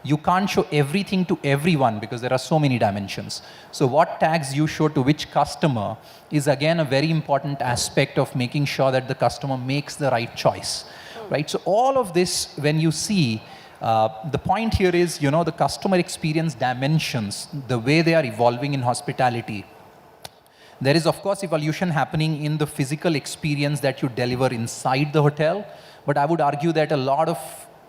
You can't show everything to everyone because there are so many dimensions. So what tags you show to which customer is again a very important aspect of making sure that the customer makes the right choice. Right? So all of this, when you see, the point here is, the customer experience dimensions, the way they are evolving in hospitality. There is, of course, evolution happening in the physical experience that you deliver inside the hotel. But I would argue that a lot of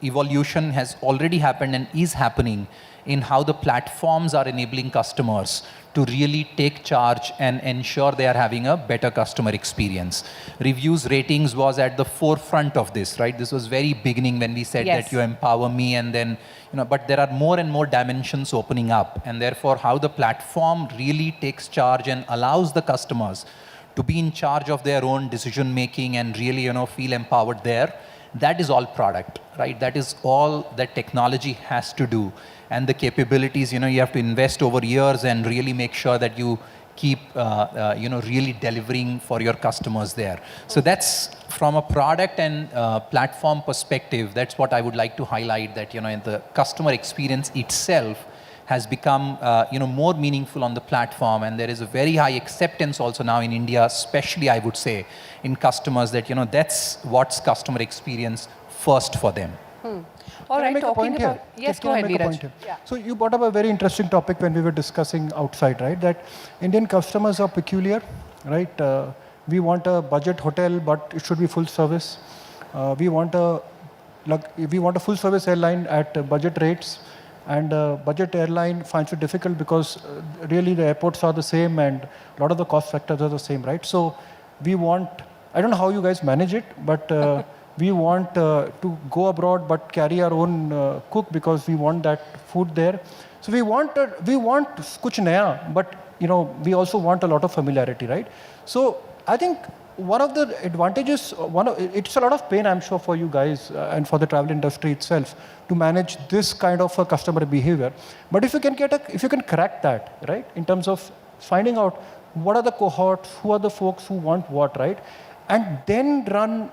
evolution has already happened and is happening in how the platforms are enabling customers to really take charge and ensure they are having a better customer experience. Reviews, ratings was at the forefront of this, right? This was very beginning when we said that you empower me, and then, but there are more and more dimensions opening up, and therefore how the platform really takes charge and allows the customers to be in charge of their own decision making and really, feel empowered there. That is all product, right? That is all that technology has to do. And the capabilities, you have to invest over years and really make sure that you keep, really delivering for your customers there. So that's from a product and platform perspective, that's what I would like to highlight, that, in the customer experience itself has become, more meaningful on the platform. And there is a very high acceptance also now in India, especially I would say, in customers that, that's what's customer experience first for them. All right, make a point here? Yes, Can go I ahead, make a Neeraj. point here? Yeah. So you brought up a very interesting topic when we were discussing outside, right? That Indian customers are peculiar, right? We want a budget hotel, but it should be full service. We want a full service airline at budget rates, and budget airline finds it difficult because really the airports are the same and a lot of the cost factors are the same, right? So we want, I don't know how you guys manage it, but We want to go abroad but carry our own cook because we want that food there. So we want kuch naya, but we also want a lot of familiarity, right? So I think one of the advantages, it's a lot of pain, I'm sure, for you guys and for the travel industry itself to manage this kind of a customer behavior. But if you can crack that, right, in terms of finding out what are the cohorts, who are the folks who want what, right, and then run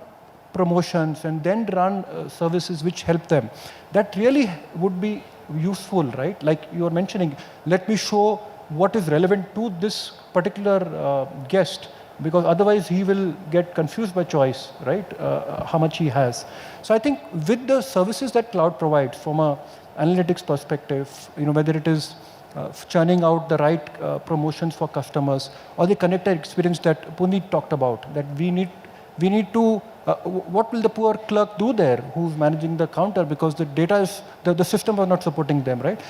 promotions and then run services which help them, that really would be useful, right? Like you were mentioning, let me show what is relevant to this particular guest, because otherwise he will get confused by choice, right? How much he has. So I think with the services that cloud provides from a analytics perspective, whether it is churning out the right promotions for customers or the connected experience that Puneet talked about, that we need to, what will the poor clerk do there who's managing the counter because the data is, the system are not supporting them, right?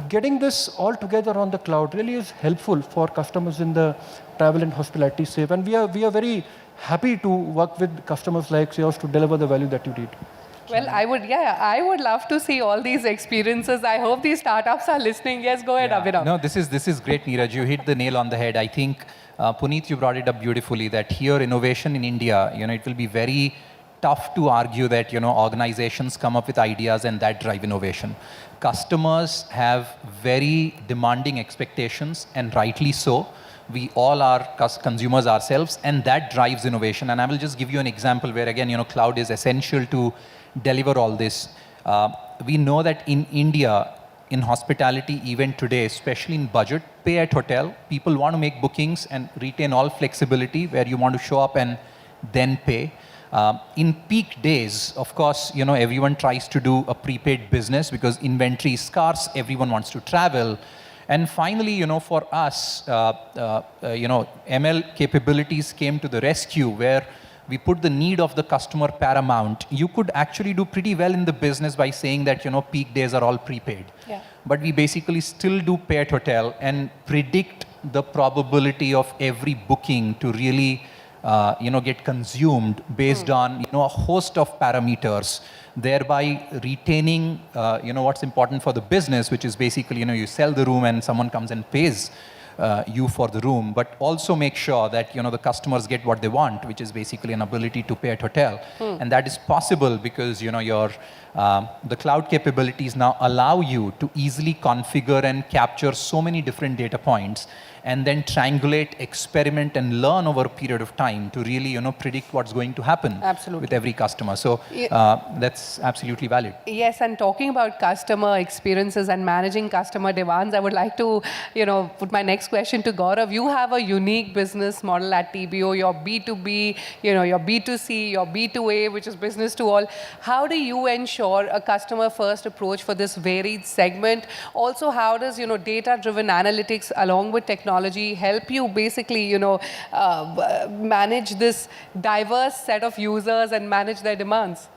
Getting this all together on the cloud really is helpful for customers in the travel and hospitality space. And we are very happy to work with customers like yours to deliver the value that you need. Well, I would love to see all these experiences. I hope these startups are listening. Yes, go ahead, Abhinav. No, this is great, Neeraj. You hit the nail on the head. I think, Puneet, you brought it up beautifully, that here innovation in India, it will be very tough to argue that, organizations come up with ideas and that drive innovation. Customers have very demanding expectations, and rightly so. We all are consumers ourselves, and that drives innovation. And I will just give you an example where, again, cloud is essential to deliver all this. We know that in India, in hospitality, even today, especially in budget, pay at hotel, people want to make bookings and retain all flexibility where you want to show up and then pay. In peak days, of course, everyone tries to do a prepaid business because inventory is scarce, everyone wants to travel. And finally, for us, ML capabilities came to the rescue where we put the need of the customer paramount. You could actually do pretty well in the business by saying that, peak days are all prepaid. Yeah. But we basically still do pay at hotel and predict the probability of every booking to really, get consumed based on, a host of parameters, thereby retaining, what's important for the business, which is basically, you sell the room and someone comes and pays you for the room, but also make sure that the customers get what they want, which is basically an ability to pay at hotel. And that is possible because the cloud capabilities now allow you to easily configure and capture so many different data points and then triangulate, experiment, and learn over a period of time to really predict what's going to happen with every customer. So that's absolutely valid. Yes, and talking about customer experiences and managing customer demands, I would like to put my next question to Gaurav. You have a unique business model at TBO, your B2B, your B2C, your B2A, which is business to all. How do you ensure a customer first approach for this varied segment? Also, how does data-driven analytics along with technology help you basically manage this diverse set of users and manage their demands?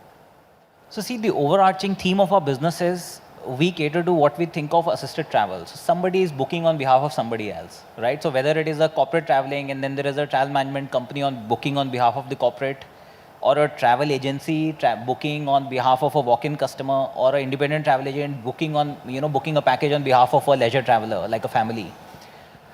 So see, the overarching theme of our business is we cater to what we think of assisted travel. So somebody is booking on behalf of somebody else, right? So whether it is a corporate traveling and then there is a travel management company booking on behalf of the corporate, or a travel agency booking on behalf of a walk-in customer, or an independent travel agent booking a package on behalf of a leisure traveler, like a family.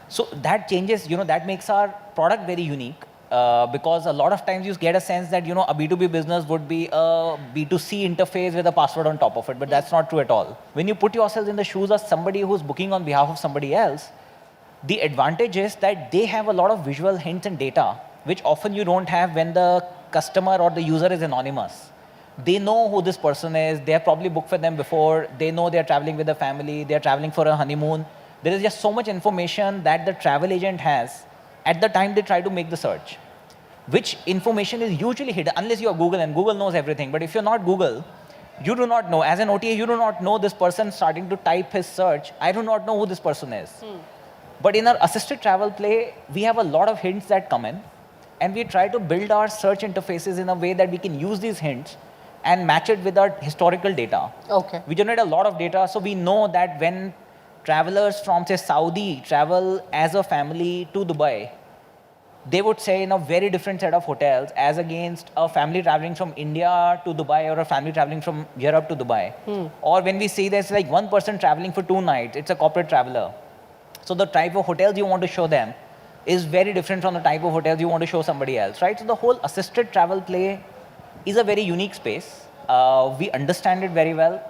So that changes, that makes our product very unique because a lot of times you get a sense that, a B2B business would be a B2C interface with a password on top of it, but that's not true at all. When you put yourself in the shoes of somebody who's booking on behalf of somebody else, the advantage is that they have a lot of visual hints and data, which often you don't have when the customer or the user is anonymous. They know who this person is, they have probably booked for them before, they know they're traveling with a family, they're traveling for a honeymoon. There is just so much information that the travel agent has at the time they try to make the search, which information is usually hidden unless you are Google, and Google knows everything. But if you're not Google, you do not know. As an OTA, you do not know this person starting to type his search. I do not know who this person is. But in our assisted travel play, we have a lot of hints that come in, and we try to build our search interfaces in a way that we can use these hints and match it with our historical data. Okay. We generate a lot of data, so we know that when travelers from, say, Saudi travel as a family to Dubai, they would say in a very different set of hotels as against a family traveling from India to Dubai or a family traveling from Europe to Dubai. Or when we see there's like one person traveling for 2 nights, it's a corporate traveler. So the type of hotels you want to show them is very different from the type of hotels you want to show somebody else, right? So the whole assisted travel play is a very unique space. We understand it very well,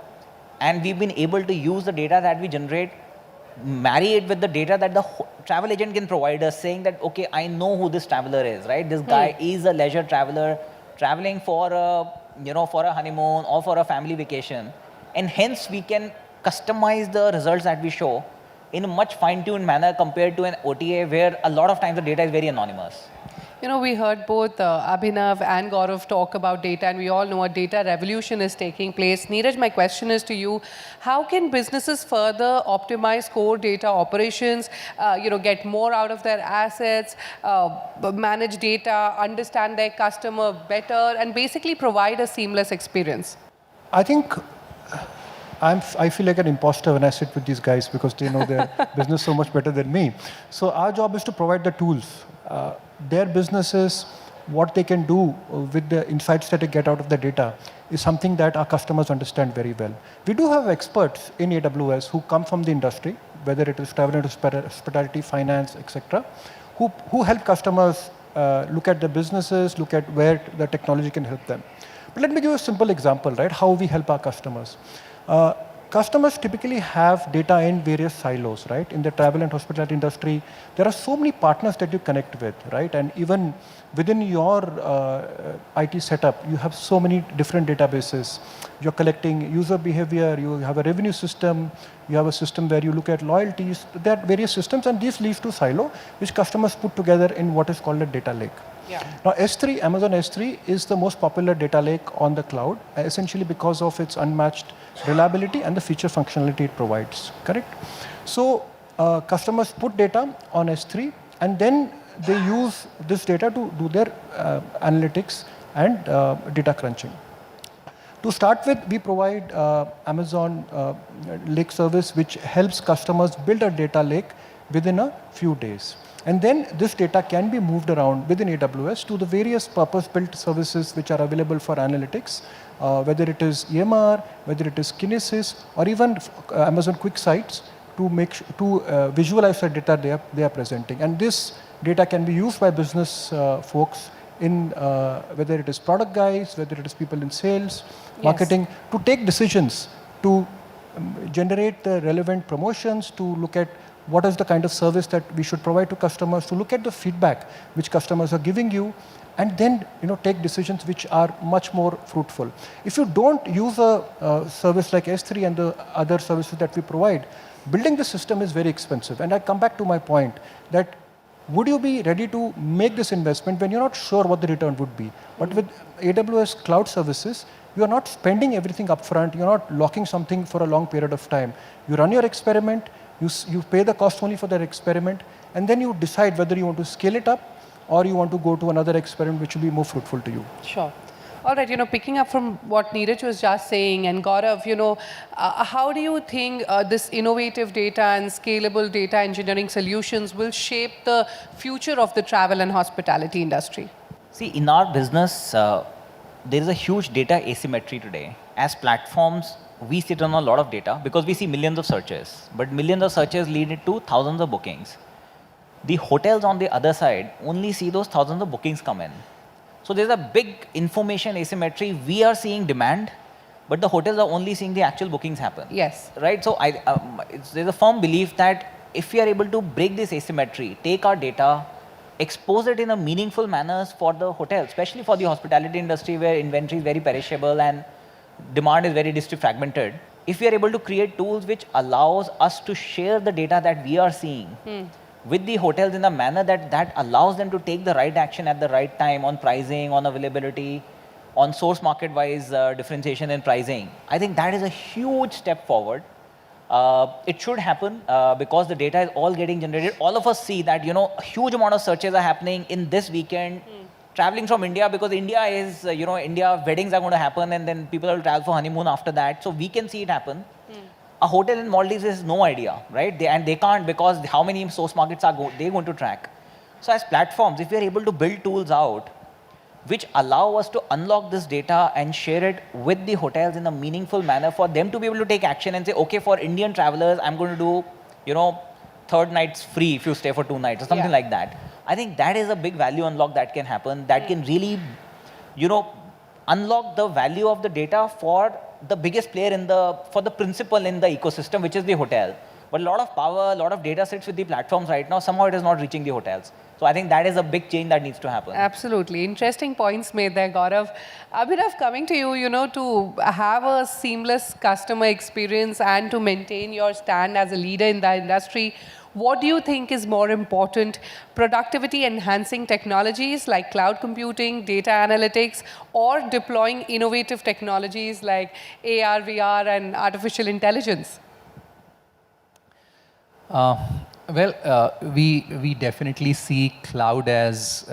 and we've been able to use the data that we generate, marry it with the data that the travel agent can provide us, saying that, okay, I know who this traveler is, right? This guy is a leisure traveler traveling for a, for a honeymoon or for a family vacation. And hence we can customize the results that we show in a much fine-tuned manner compared to an OTA where a lot of times the data is very anonymous. We heard both Abhinav and Gaurav talk about data, and we all know a data revolution is taking place. Neeraj, my question is to you. How can businesses further optimize core data operations, get more out of their assets, manage data, understand their customer better, and basically provide a seamless experience? I think I feel like an imposter when I sit with these guys because they know their business so much better than me. So our job is to provide the tools. Their businesses, what they can do with the insights that they get out of the data is something that our customers understand very well. We do have experts in AWS who come from the industry, whether it is travel and hospitality, finance, etc., who help customers look at their businesses, look at where the technology can help them. But let me give you a simple example, right? How we help our customers. Customers typically have data in various silos, right? In the travel and hospitality industry, there are so many partners that you connect with, right? And even within your IT setup, you have so many different databases. You're collecting user behavior, you have a revenue system, you have a system where you look at loyalties. There are various systems, and these leads to silo, which customers put together in what is called a data lake. Yeah. Now, S3, Amazon S3 is the most popular data lake on the cloud, essentially because of its unmatched reliability and the feature functionality it provides, correct? So customers put data on S3, and then they use this data to do their analytics and data crunching. To start with, we provide Amazon Lake service, which helps customers build a data lake within a few days. And then this data can be moved around within AWS to the various purpose-built services which are available for analytics, whether it is EMR, whether it is Kinesis, or even Amazon Quick Sites to visualize the data they are presenting. And this data can be used by business folks in whether it is product guys, whether it is people in sales, marketing, to take decisions, to generate the relevant promotions, to look at what is the kind of service that we should provide to customers, to look at the feedback which customers are giving you, and then take decisions which are much more fruitful. If you don't use a service like S3 and the other services that we provide, building the system is very expensive. And I come back to my point that would you be ready to make this investment when you're not sure what the return would be? But with AWS cloud services, you are not spending everything upfront. You're not locking something for a long period of time. You run your experiment. You pay the cost only for that experiment, and then you decide whether you want to scale it up or you want to go to another experiment which will be more fruitful to you. Sure. All right, picking up from what Neeraj was just saying, and Gaurav, how do you think this innovative data and scalable data engineering solutions will shape the future of the travel and hospitality industry? See, in our business, there is a huge data asymmetry today. As platforms, we sit on a lot of data because we see millions of searches, but millions of searches lead to thousands of bookings. The hotels on the other side only see those thousands of bookings come in. So there's a big information asymmetry. We are seeing demand, but the hotels are only seeing the actual bookings happen. Yes. Right? So there's a firm belief that if we are able to break this asymmetry, take our data, expose it in a meaningful manner for the hotel, especially for the hospitality industry where inventory is very perishable and demand is very fragmented. If we are able to create tools which allows us to share the data that we are seeing with the hotels in a manner that allows them to take the right action at the right time on pricing, on availability, on source market-wise differentiation in pricing, I think that is a huge step forward. It should happen because the data is all getting generated. All of us see that a huge amount of searches are happening in this weekend. Traveling from India, because India is, India weddings are going to happen and then people will travel for honeymoon after that. So we can see it happen. A hotel in Maldives has no idea, right? They can't, because how many source markets are they going to track? So as platforms, if we are able to build tools out which allow us to unlock this data and share it with the hotels in a meaningful manner for them to be able to take action and say, okay, for Indian travelers, I'm going to do, you know, 3rd nights free if you stay for 2 nights or something like that. I think that is a big value unlock that can happen, that can really, you know, unlock the value of the data for the biggest player for the principal in the ecosystem, which is the hotel. But a lot of power, a lot of data sits with the platforms right now. Somehow it is not reaching the hotels. So I think that is a big change that needs to happen. Absolutely. Interesting points made there, Gaurav. Abhinav, coming to you, to have a seamless customer experience and to maintain your stand as a leader in the industry, what do you think is more important? Productivity enhancing technologies like cloud computing, data analytics, or deploying innovative technologies like AR, VR, and artificial intelligence? We definitely see cloud as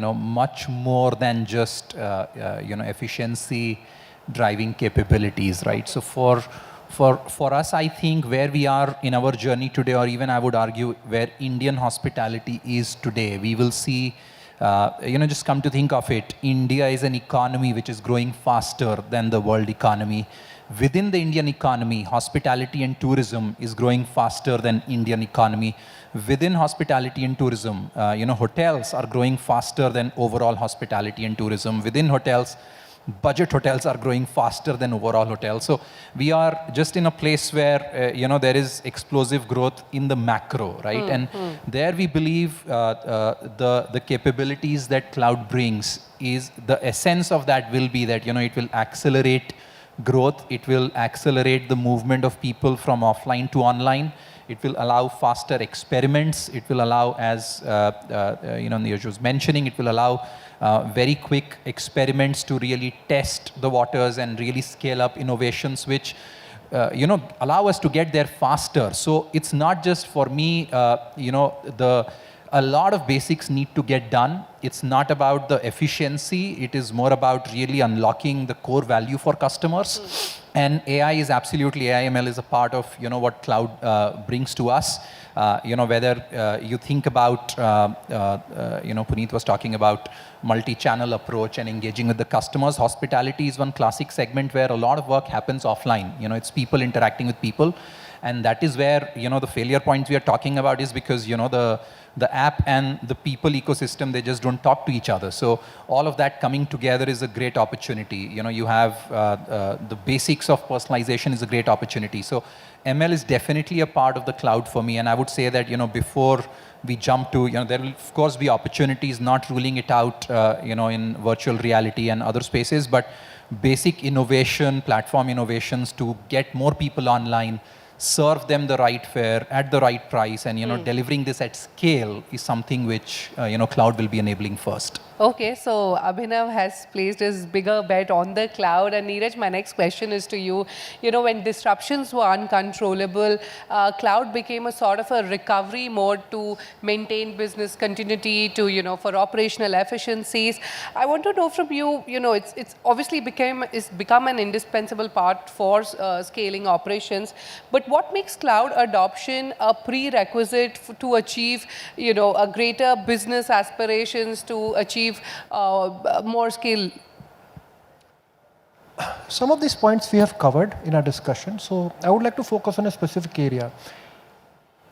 much more than just efficiency driving capabilities, right? So for us, I think where we are in our journey today, or even I would argue where Indian hospitality is today, we will see, just come to think of it, India is an economy which is growing faster than the world economy. Within the Indian economy, hospitality and tourism is growing faster than Indian economy. Within hospitality and tourism, hotels are growing faster than overall hospitality and tourism. Within hotels, budget hotels are growing faster than overall hotels. So we are just in a place where, there is explosive growth in the macro, right? And there we believe the capabilities that cloud brings is the essence of that will be that, it will accelerate growth. It will accelerate the movement of people from offline to online. It will allow faster experiments. It will allow, as Neeraj was mentioning, it will allow very quick experiments to really test the waters and really scale up innovations which allow us to get there faster. So it's not just for me, a lot of basics need to get done. It's not about the efficiency. It is more about really unlocking the core value for customers. And AI is absolutely, AI/ML is a part of, what cloud brings to us. Whether you think about, Puneet was talking about multi-channel approach and engaging with the customers. Hospitality is one classic segment where a lot of work happens offline. It's people interacting with people. And that is where, the failure points we are talking about is because, the app and the people ecosystem, they just don't talk to each other. So all of that coming together is a great opportunity. You have the basics of personalization is a great opportunity. So ML is definitely a part of the cloud for me. And I would say that, before we jump to, there will of course be opportunities, not ruling it out, in virtual reality and other spaces, but basic innovation, platform innovations to get more people online, serve them the right fare at the right price, and delivering this at scale is something which cloud will be enabling first. Okay, so Abhinav has placed his bigger bet on the cloud. And Neeraj, my next question is to you. When disruptions were uncontrollable, cloud became a sort of a recovery mode to maintain business continuity, to, for operational efficiencies. I want to know from you, it's obviously become an indispensable part for scaling operations. But what makes cloud adoption a prerequisite to achieve, a greater business aspirations, to achieve more scale? Some of these points we have covered in our discussion, so I would like to focus on a specific area.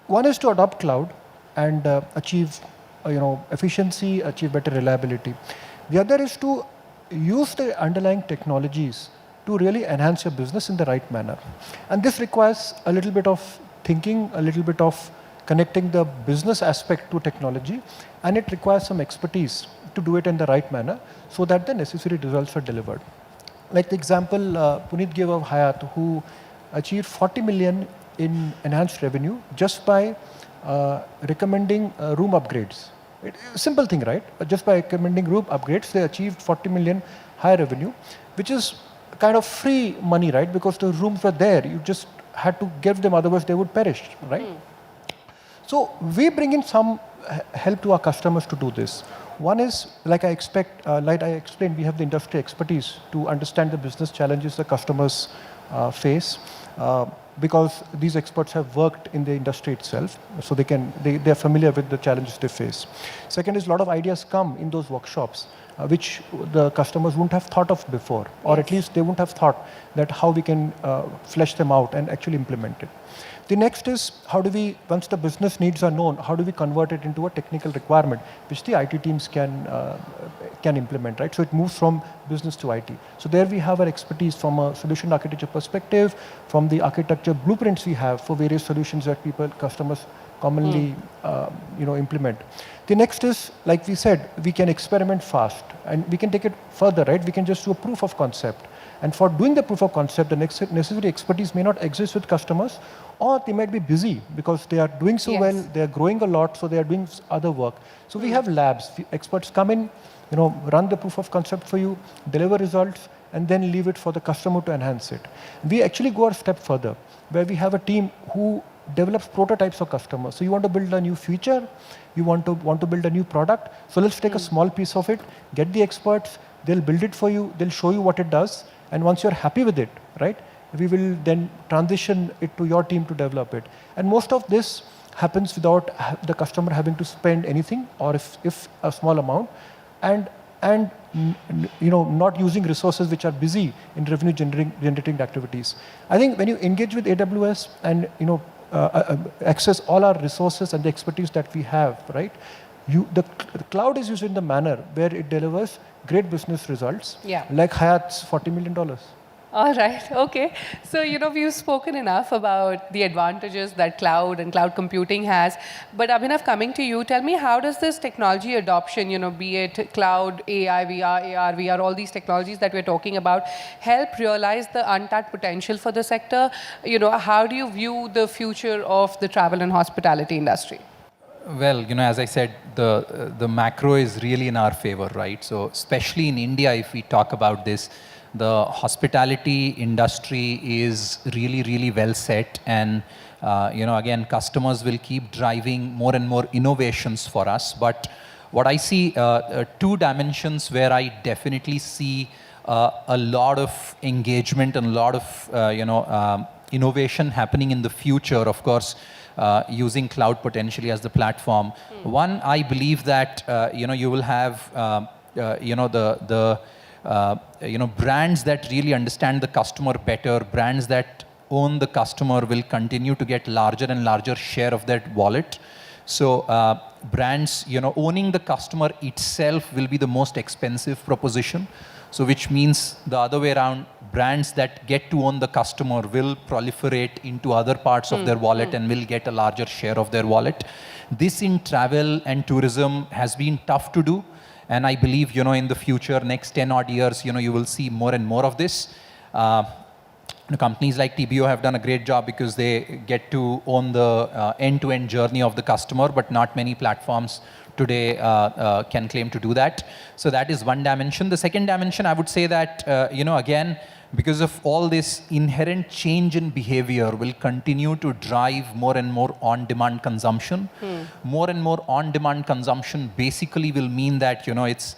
One is to adopt cloud and achieve efficiency, achieve better reliability. The other is to use the underlying technologies to really enhance your business in the right manner. And this requires a little bit of thinking, a little bit of connecting the business aspect to technology, and it requires some expertise to do it in the right manner so that the necessary results are delivered. Like the example Puneet gave of Hyatt, who achieved 40 million in enhanced revenue just by recommending room upgrades. Simple thing, right? Just by recommending room upgrades, they achieved 40 million high revenue, which is kind of free money, right? Because the rooms were there. You just had to give them, otherwise they would perish, right? So we bring in some help to our customers to do this. One is, like I explained, we have the industry expertise to understand the business challenges the customers face. because these experts have worked in the industry itself, so they are familiar with the challenges they face. Second is a lot of ideas come in those workshops, which the customers wouldn't have thought of before, or at least they wouldn't have thought that how we can flesh them out and actually implement it. The next is how do we, once the business needs are known, how do we convert it into a technical requirement, which the IT teams can implement, right? So it moves from business to IT. So there we have our expertise from a solution architecture perspective, from the architecture blueprints we have for various solutions that customers commonly implement. The next is, like we said, we can experiment fast and we can take it further, right? We can just do a proof of concept. And for doing the proof of concept, the necessary expertise may not exist with customers, or they might be busy because they are doing so well, they are growing a lot, so they are doing other work. So we have labs. Experts come in, run the proof of concept for you, deliver results, and then leave it for the customer to enhance it. We actually go a step further, where we have a team who develops prototypes for customers. So you want to build a new feature, you want to build a new product. So let's take a small piece of it, get the experts, they'll build it for you, they'll show you what it does. And once you're happy with it, right, we will then transition it to your team to develop it. And most of this happens without the customer having to spend anything, or if a small amount, and not using resources which are busy in revenue generating activities. I think when you engage with AWS and access all our resources and the expertise that we have, right, the cloud is used in the manner where it delivers great business results, like Hyatt's $40 million. All right, okay. So, we've spoken enough about the advantages that cloud and cloud computing has. But Abhinav, coming to you, tell me, how does this technology adoption, be it cloud, AI, VR, AR, VR, all these technologies that we're talking about, help realize the untapped potential for the sector? How do you view the future of the travel and hospitality industry? Well, as I said, the macro is really in our favor, right? So especially in India, if we talk about this, the hospitality industry is really, really well set. And, again, customers will keep driving more and more innovations for us. But what I see, two dimensions where I definitely see a lot of engagement and a lot of, innovation happening in the future, of course, using cloud potentially as the platform. One, I believe that you will have brands that really understand the customer better, brands that own the customer will continue to get larger and larger share of that wallet. So brands, owning the customer itself will be the most expensive proposition. So which means the other way around, brands that get to own the customer will proliferate into other parts of their wallet and will get a larger share of their wallet. This in travel and tourism has been tough to do. And I believe, in the future, next 10 odd years, you will see more and more of this. Companies like TBO have done a great job because they get to own the end-to-end journey of the customer, but not many platforms today can claim to do that. So that is one dimension. The second dimension, I would say that, again, because of all this inherent change in behavior will continue to drive more and more on-demand consumption. More and more on-demand consumption basically will mean that, it's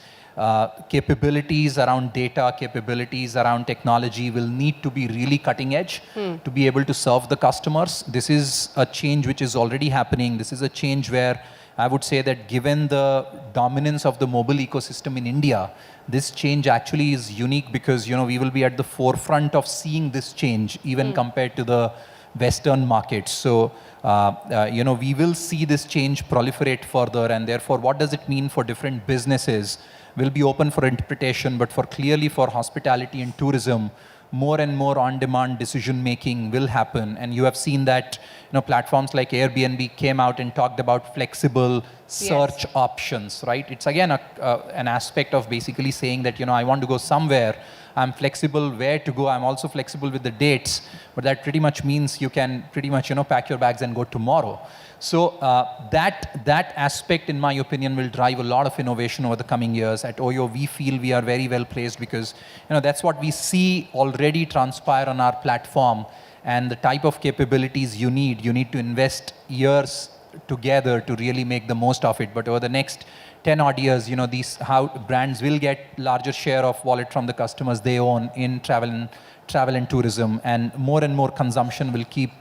capabilities around data, capabilities around technology will need to be really cutting edge to be able to serve the customers. This is a change which is already happening. This is a change where I would say that given the dominance of the mobile ecosystem in India, this change actually is unique because, we will be at the forefront of seeing this change even compared to the Western markets. So, we will see this change proliferate further, and therefore, what does it mean for different businesses will be open for interpretation, but clearly for hospitality and tourism, more and more on-demand decision-making will happen. And you have seen that, platforms like Airbnb came out and talked about flexible search options, right? It's again an aspect of basically saying that, I want to go somewhere. I'm flexible where to go. I'm also flexible with the dates. But that pretty much means you can pretty much, pack your bags and go tomorrow. So that aspect, in my opinion, will drive a lot of innovation over the coming years. At OYO, we feel we are very well placed because that's what we see already transpire on our platform, and the type of capabilities you need to invest years together to really make the most of it. But over the next 10 odd years, how brands will get larger share of wallet from the customers they own in travel and tourism, and more consumption will keep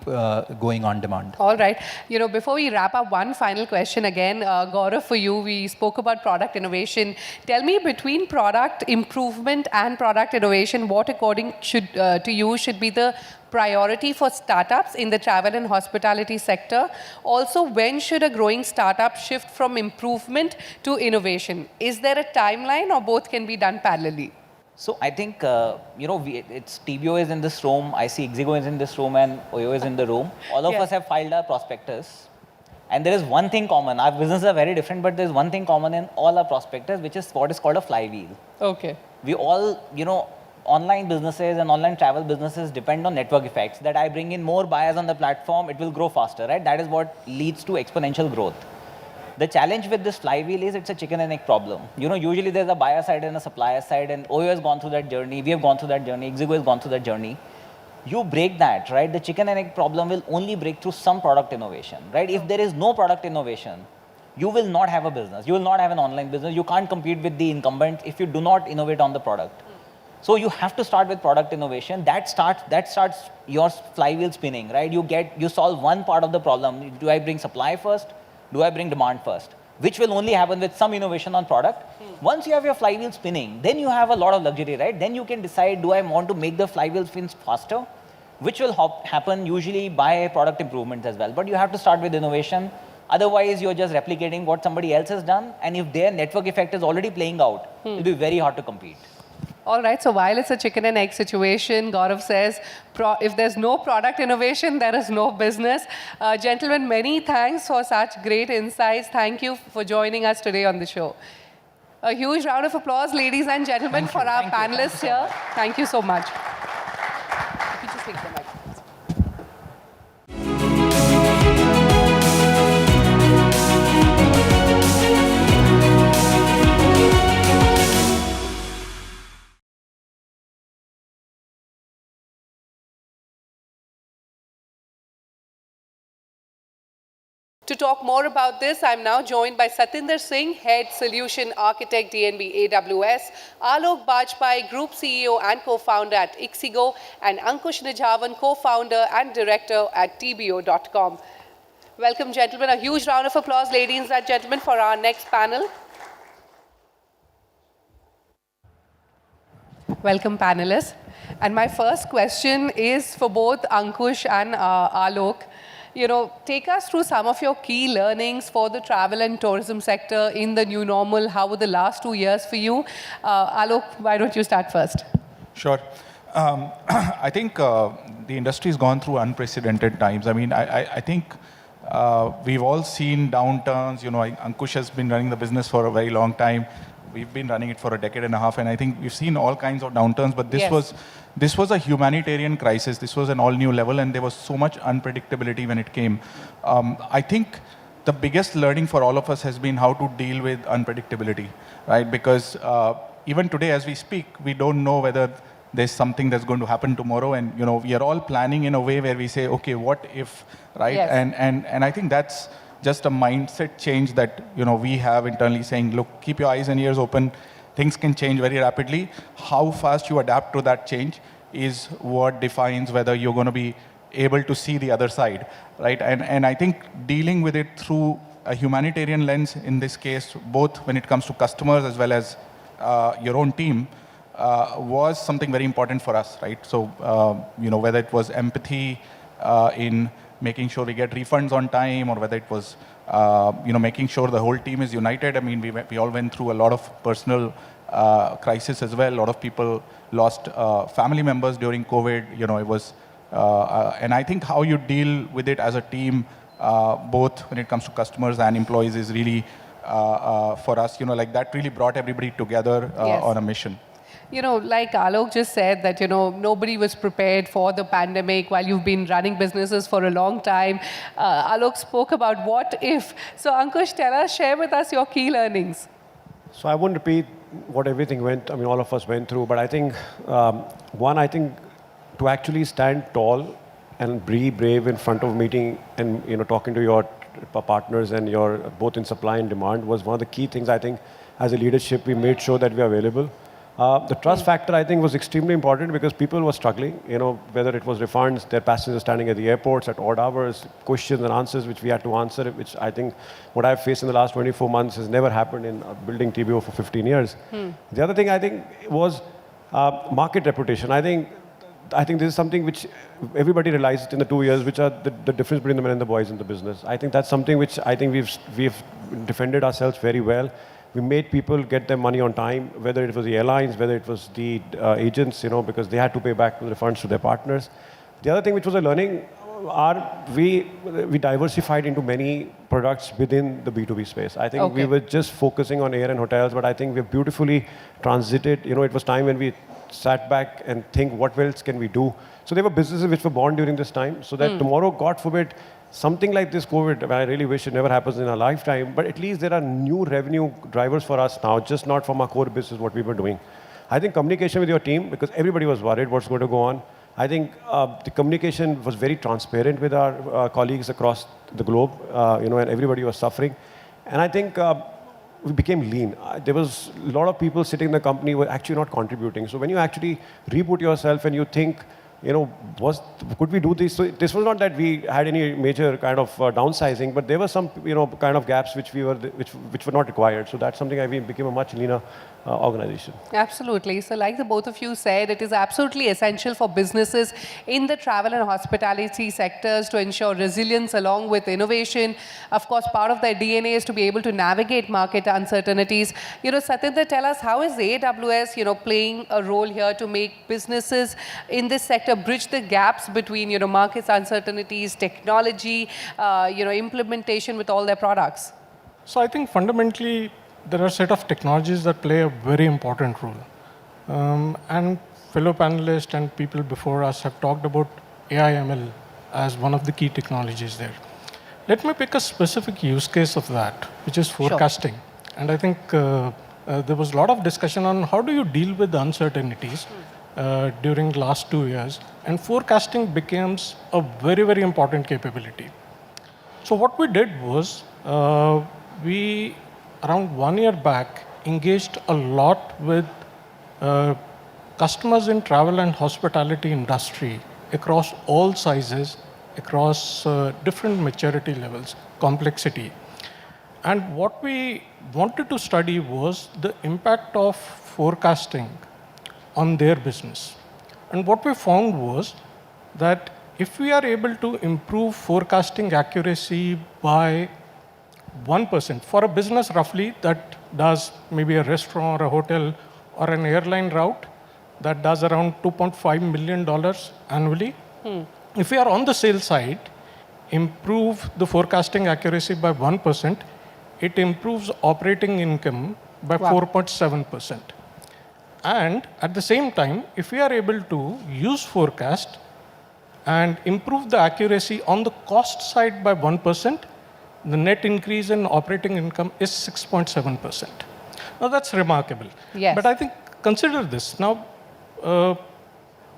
going on demand. All right. Before we wrap up, one final question again, Gaurav, for you. We spoke about product innovation. Tell me, between product improvement and product innovation, what according to you should be the priority for startups in the travel and hospitality sector? Also, when should a growing startup shift from improvement to innovation? Is there a timeline, or both can be done parallelly? So I think, it's TBO is in this room, I see Ixigo is in this room, and Oyo is in the room. All of us have filed our prospectus. And there is one thing common. Our businesses are very different, but there's one thing common in all our prospectus, which is what is called a flywheel. Okay. We all, online businesses and online travel businesses depend on network effects, that I bring in more buyers on the platform, it will grow faster, right? That is what leads to exponential growth. The challenge with this flywheel is it's a chicken and egg problem. Usually there's a buyer side and a supplier side, and Oyo has gone through that journey, we have gone through that journey, Ixigo has gone through that journey. You break that, right? The chicken and egg problem will only break through some product innovation, right? If there is no product innovation, you will not have a business. You will not have an online business. You can't compete with the incumbent if you do not innovate on the product. So you have to start with product innovation. That starts your flywheel spinning, right? You solve one part of the problem. Do I bring supply first? Do I bring demand first? Which will only happen with some innovation on product. Once you have your flywheel spinning, then you have a lot of luxury, right? Then you can decide, do I want to make the flywheel spin faster? Which will happen usually by product improvements as well. But you have to start with innovation. Otherwise, you're just replicating what somebody else has done. And if their network effect is already playing out, it'll be very hard to compete. All right, so while it's a chicken and egg situation, Gaurav says, if there's no product innovation, there is no business. Gentlemen, many thanks for such great insights. Thank you for joining us today on the show. A huge round of applause, ladies and gentlemen, for our panelists here. Thank you so much. You can just take the mic. To talk more about this, I'm now joined by Satinder Singh, Head Solution Architect, DNB AWS, Alok Bajpai, Group CEO and Co-founder at Ixigo, and Ankush Nijavan, Co-founder and Director at TBO.com. Welcome, gentlemen. A huge round of applause, ladies and gentlemen, for our next panel. Welcome, panelists. And my first question is for both Ankush and Alok. Take us through some of your key learnings for the travel and tourism sector in the new normal. How were the last 2 years for you? Alok, why don't you start first? Sure. I think the industry has gone through unprecedented times. I mean, I think we've all seen downturns. Ankush has been running the business for a very long time. We've been running it for a decade and a half, and I think we've seen all kinds of downturns, but this was a humanitarian crisis. This was an all-new level, and there was so much unpredictability when it came. I think the biggest learning for all of us has been how to deal with unpredictability, right? Because even today, as we speak, we don't know whether there's something that's going to happen tomorrow, and we are all planning in a way where we say, okay, what if, right? Yes. And I think that's just a mindset change that we have internally, saying, look, keep your eyes and ears open. Things can change very rapidly. How fast you adapt to that change is what defines whether you're going to be able to see the other side, right? And I think dealing with it through a humanitarian lens, in this case, both when it comes to customers as well as your own team, was something very important for us, right? So, whether it was empathy in making sure we get refunds on time, or whether it was, making sure the whole team is united. I mean, we all went through a lot of personal crisis as well. A lot of people lost family members during COVID. It was, and I think how you deal with it as a team, both when it comes to customers and employees, is really, for us, like that really brought everybody together on a mission. Like Alok just said that, nobody was prepared for the pandemic while you've been running businesses for a long time. Alok spoke about what if. So Ankush, share with us your key learnings. So I won't repeat what all of us went through, but I think, I think to actually stand tall and be brave in front of meeting and, talking to your partners and your both in supply and demand was one of the key things. I think as a leadership, we made sure that we are available. The trust factor, I think, was extremely important because people were struggling, whether it was refunds, their passengers standing at the airports at odd hours, questions and answers which we had to answer, which I think what I've faced in the last 24 months has never happened in building TBO for 15 years. The other thing I think was market reputation. I think this is something which everybody realized in the 2 years, which are the difference between the men and the boys in the business. I think that's something which I think we've defended ourselves very well. We made people get their money on time, whether it was the airlines, whether it was the agents, because they had to pay back the refunds to their partners. The other thing which was a learning, we diversified into many products within the B2B space. I think we were just focusing on air and hotels, but I think we've beautifully transited. It was time when we sat back and think, what else can we do? So there were businesses which were born during this time, so that tomorrow, God forbid, something like this COVID, I really wish it never happens in our lifetime, but at least there are new revenue drivers for us now, just not from our core business, what we were doing. I think communication with your team, because everybody was worried what's going to go on. I think the communication was very transparent with our colleagues across the globe, and everybody was suffering. And I think we became lean. There was a lot of people sitting in the company who were actually not contributing. So when you actually reboot yourself and you think, could we do this? So this was not that we had any major kind of downsizing, but there were some, kind of gaps which were not required. So that's something we became a much leaner organization. Absolutely. So like the both of you said, it is absolutely essential for businesses in the travel and hospitality sectors to ensure resilience along with innovation. Of course, part of their DNA is to be able to navigate market uncertainties. Satinder, tell us, how is AWS, playing a role here to make businesses in this sector bridge the gaps between, markets uncertainties, technology, implementation with all their products? So I think fundamentally, there are a set of technologies that play a very important role. And fellow panelists and people before us have talked about AI/ML as one of the key technologies there. Let me pick a specific use case of that, which is forecasting. Sure. And I think there was a lot of discussion on how do you deal with the uncertainties during the last 2 years. And forecasting becomes a very, very important capability. So what we did was, we around 1 year back, engaged a lot with customers in travel and hospitality industry across all sizes, across different maturity levels, complexity. And what we wanted to study was the impact of forecasting on their business. And what we found was that if we are able to improve forecasting accuracy by 1%, for a business roughly that does maybe a restaurant or a hotel or an airline route that does around $2.5 million annually. If we are on the sales side, improve the forecasting accuracy by 1%, it improves operating income by 4.7%. And at the same time, if we are able to use forecast and improve the accuracy on the cost side by 1%, the net increase in operating income is 6.7%. Now that's remarkable. Yes. But I think, consider this. Now,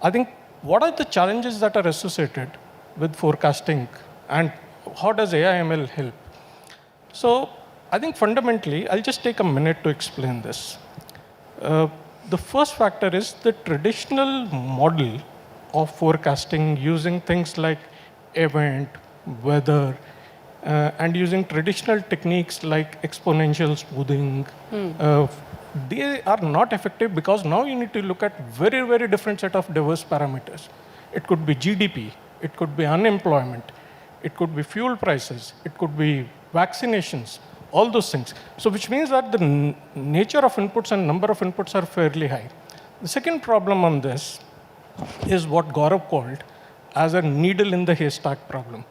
I think, what are the challenges that are associated with forecasting and how does AI/ML help? So I think fundamentally, I'll just take a minute to explain this. The first factor is the traditional model of forecasting using things like event, weather, and using traditional techniques like exponential smoothing. They are not effective because now you need to look at very, very different set of diverse parameters. It could be GDP, it could be unemployment, it could be fuel prices, it could be vaccinations, all those things. So which means that the nature of inputs and number of inputs are fairly high. The second problem on this is what Gaurav called as a needle in the haystack problem.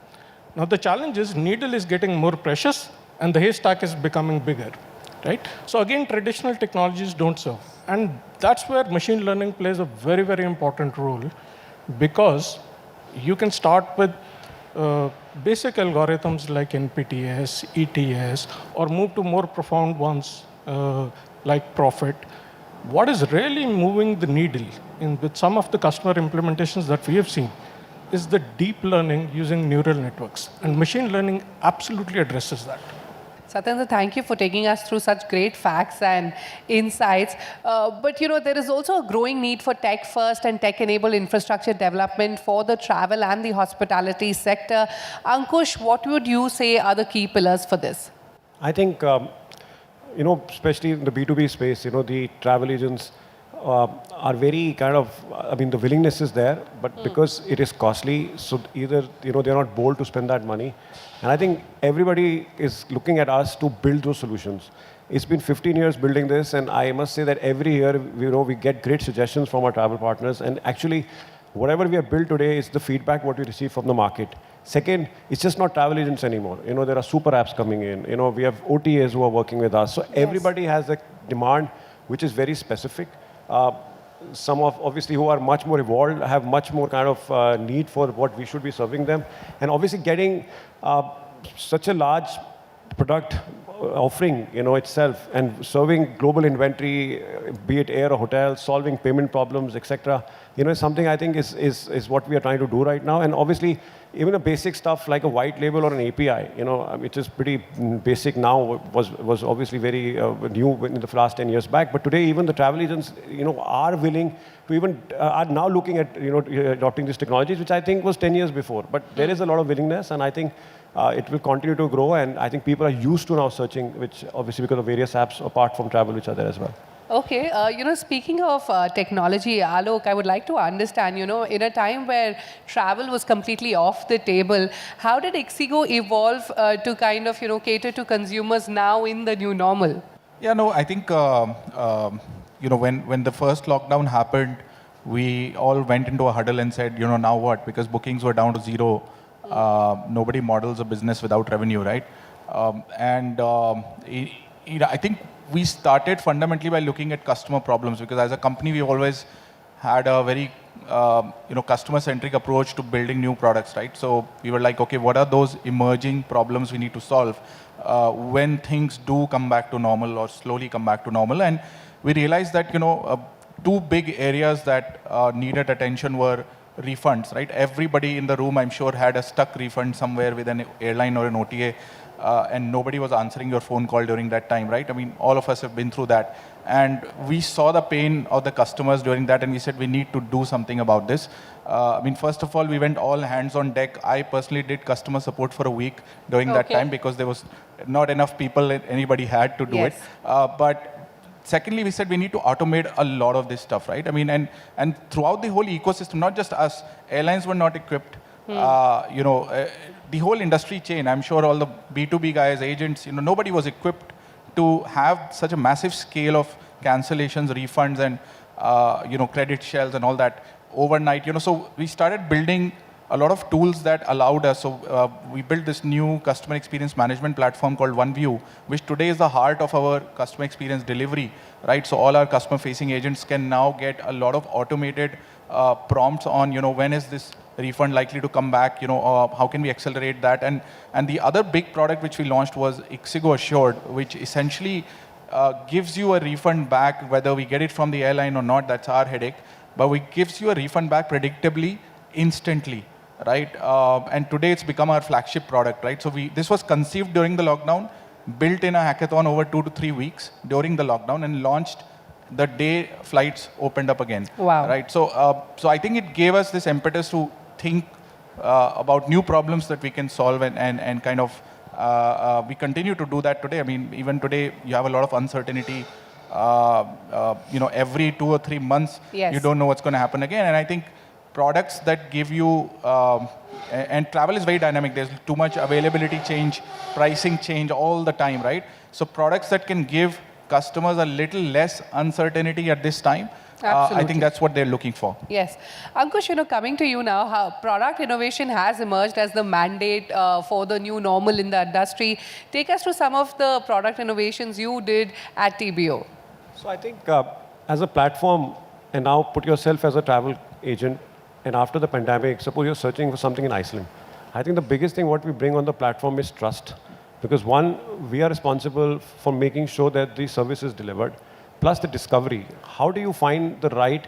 Now the challenge is needle is getting more precious and the haystack is becoming bigger, right? So again, traditional technologies don't serve. And that's where machine learning plays a very, very important role, because you can start with basic algorithms like NPTS, ETS, or move to more profound ones like Profit. What is really moving the needle with some of the customer implementations that we have seen is the deep learning using neural networks. And machine learning absolutely addresses that. Satyendra, thank you for taking us through such great facts and insights. But there is also a growing need for tech-first and tech-enabled infrastructure development for the travel and the hospitality sector. Ankush, what would you say are the key pillars for this? I think, especially in the B2B space, the travel agents are very kind of, the willingness is there, but because it is costly, so either, they're not bold to spend that money. And I think everybody is looking at us to build those solutions. It's been 15 years building this, and I must say that every year, we get great suggestions from our travel partners. And actually, whatever we have built today is the feedback what we receive from the market. Second, it's just not travel agents anymore. There are super apps coming in. We have OTAs who are working with us. So everybody has a demand which is very specific. Some of, obviously, who are much more evolved, have much more kind of need for what we should be serving them. And obviously getting such a large product offering, itself, and serving global inventory, be it air or hotel, solving payment problems, etc., is something I think is what we are trying to do right now. And obviously, even a basic stuff like a white label or an API, which is pretty basic now, was obviously very new in the last 10 years back. But today, even the travel agents, are willing to even, are now looking at, adopting these technologies, which I think was 10 years before. But there is a lot of willingness, and I think it will continue to grow. And I think people are used to now searching, which obviously because of various apps apart from travel, which are there as well. Okay, speaking of technology, Alok, I would like to understand, in a time where travel was completely off the table, how did Ixigo evolve to kind of, cater to consumers now in the new normal? Yeah, no, I think, when the first lockdown happened, we all went into a huddle and said, now what? Because bookings were down to zero. Nobody models a business without revenue, right? I think we started fundamentally by looking at customer problems, because as a company, we always had a very, customer-centric approach to building new products, right? So we were like, okay, what are those emerging problems we need to solve when things do come back to normal or slowly come back to normal? And we realized that, two big areas that needed attention were refunds, right? Everybody in the room, I'm sure, had a stuck refund somewhere with an airline or an OTA. And nobody was answering your phone call during that time, right? I mean, all of us have been through that. And we saw the pain of the customers during that, and we said we need to do something about this. First of all, we went all hands on deck. I personally did customer support for a week during that time, because there was not enough people anybody had to do it. But secondly, we said we need to automate a lot of this stuff, right? And throughout the whole ecosystem, not just us, airlines were not equipped. The whole industry chain, I'm sure all the B2B guys, agents, nobody was equipped to have such a massive scale of cancellations, refunds, and, credit shells and all that overnight. So we started building a lot of tools that allowed us. So we built this new customer experience management platform called OneView, which today is the heart of our customer experience delivery, right? So all our customer-facing agents can now get a lot of automated prompts on, when is this refund likely to come back, how can we accelerate that? And the other big product which we launched was Ixigo Assured, which essentially gives you a refund back, whether we get it from the airline or not, that's our headache, but it gives you a refund back predictably, instantly, right? And today it's become our flagship product, right? So this was conceived during the lockdown, built in a hackathon over 2 to 3 weeks during the lockdown, and launched the day flights opened up again. Wow. Right? So I think it gave us this impetus to think about new problems that we can solve, and kind of we continue to do that today. Even today you have a lot of uncertainty. Every 2 or 3 months, you don't know what's going to happen again. And I think products that give you, and travel is very dynamic. There's too much availability change, pricing change all the time, right? So products that can give customers a little less uncertainty at this time, I think that's what they're looking for. Yes. Ankush, coming to you now, how product innovation has emerged as the mandate for the new normal in the industry. Take us through some of the product innovations you did at TBO. So I think as a platform, and now put yourself as a travel agent, and after the pandemic, suppose you're searching for something in Iceland. I think the biggest thing what we bring on the platform is trust. Because one, we are responsible for making sure that the service is delivered, plus the discovery. How do you find the right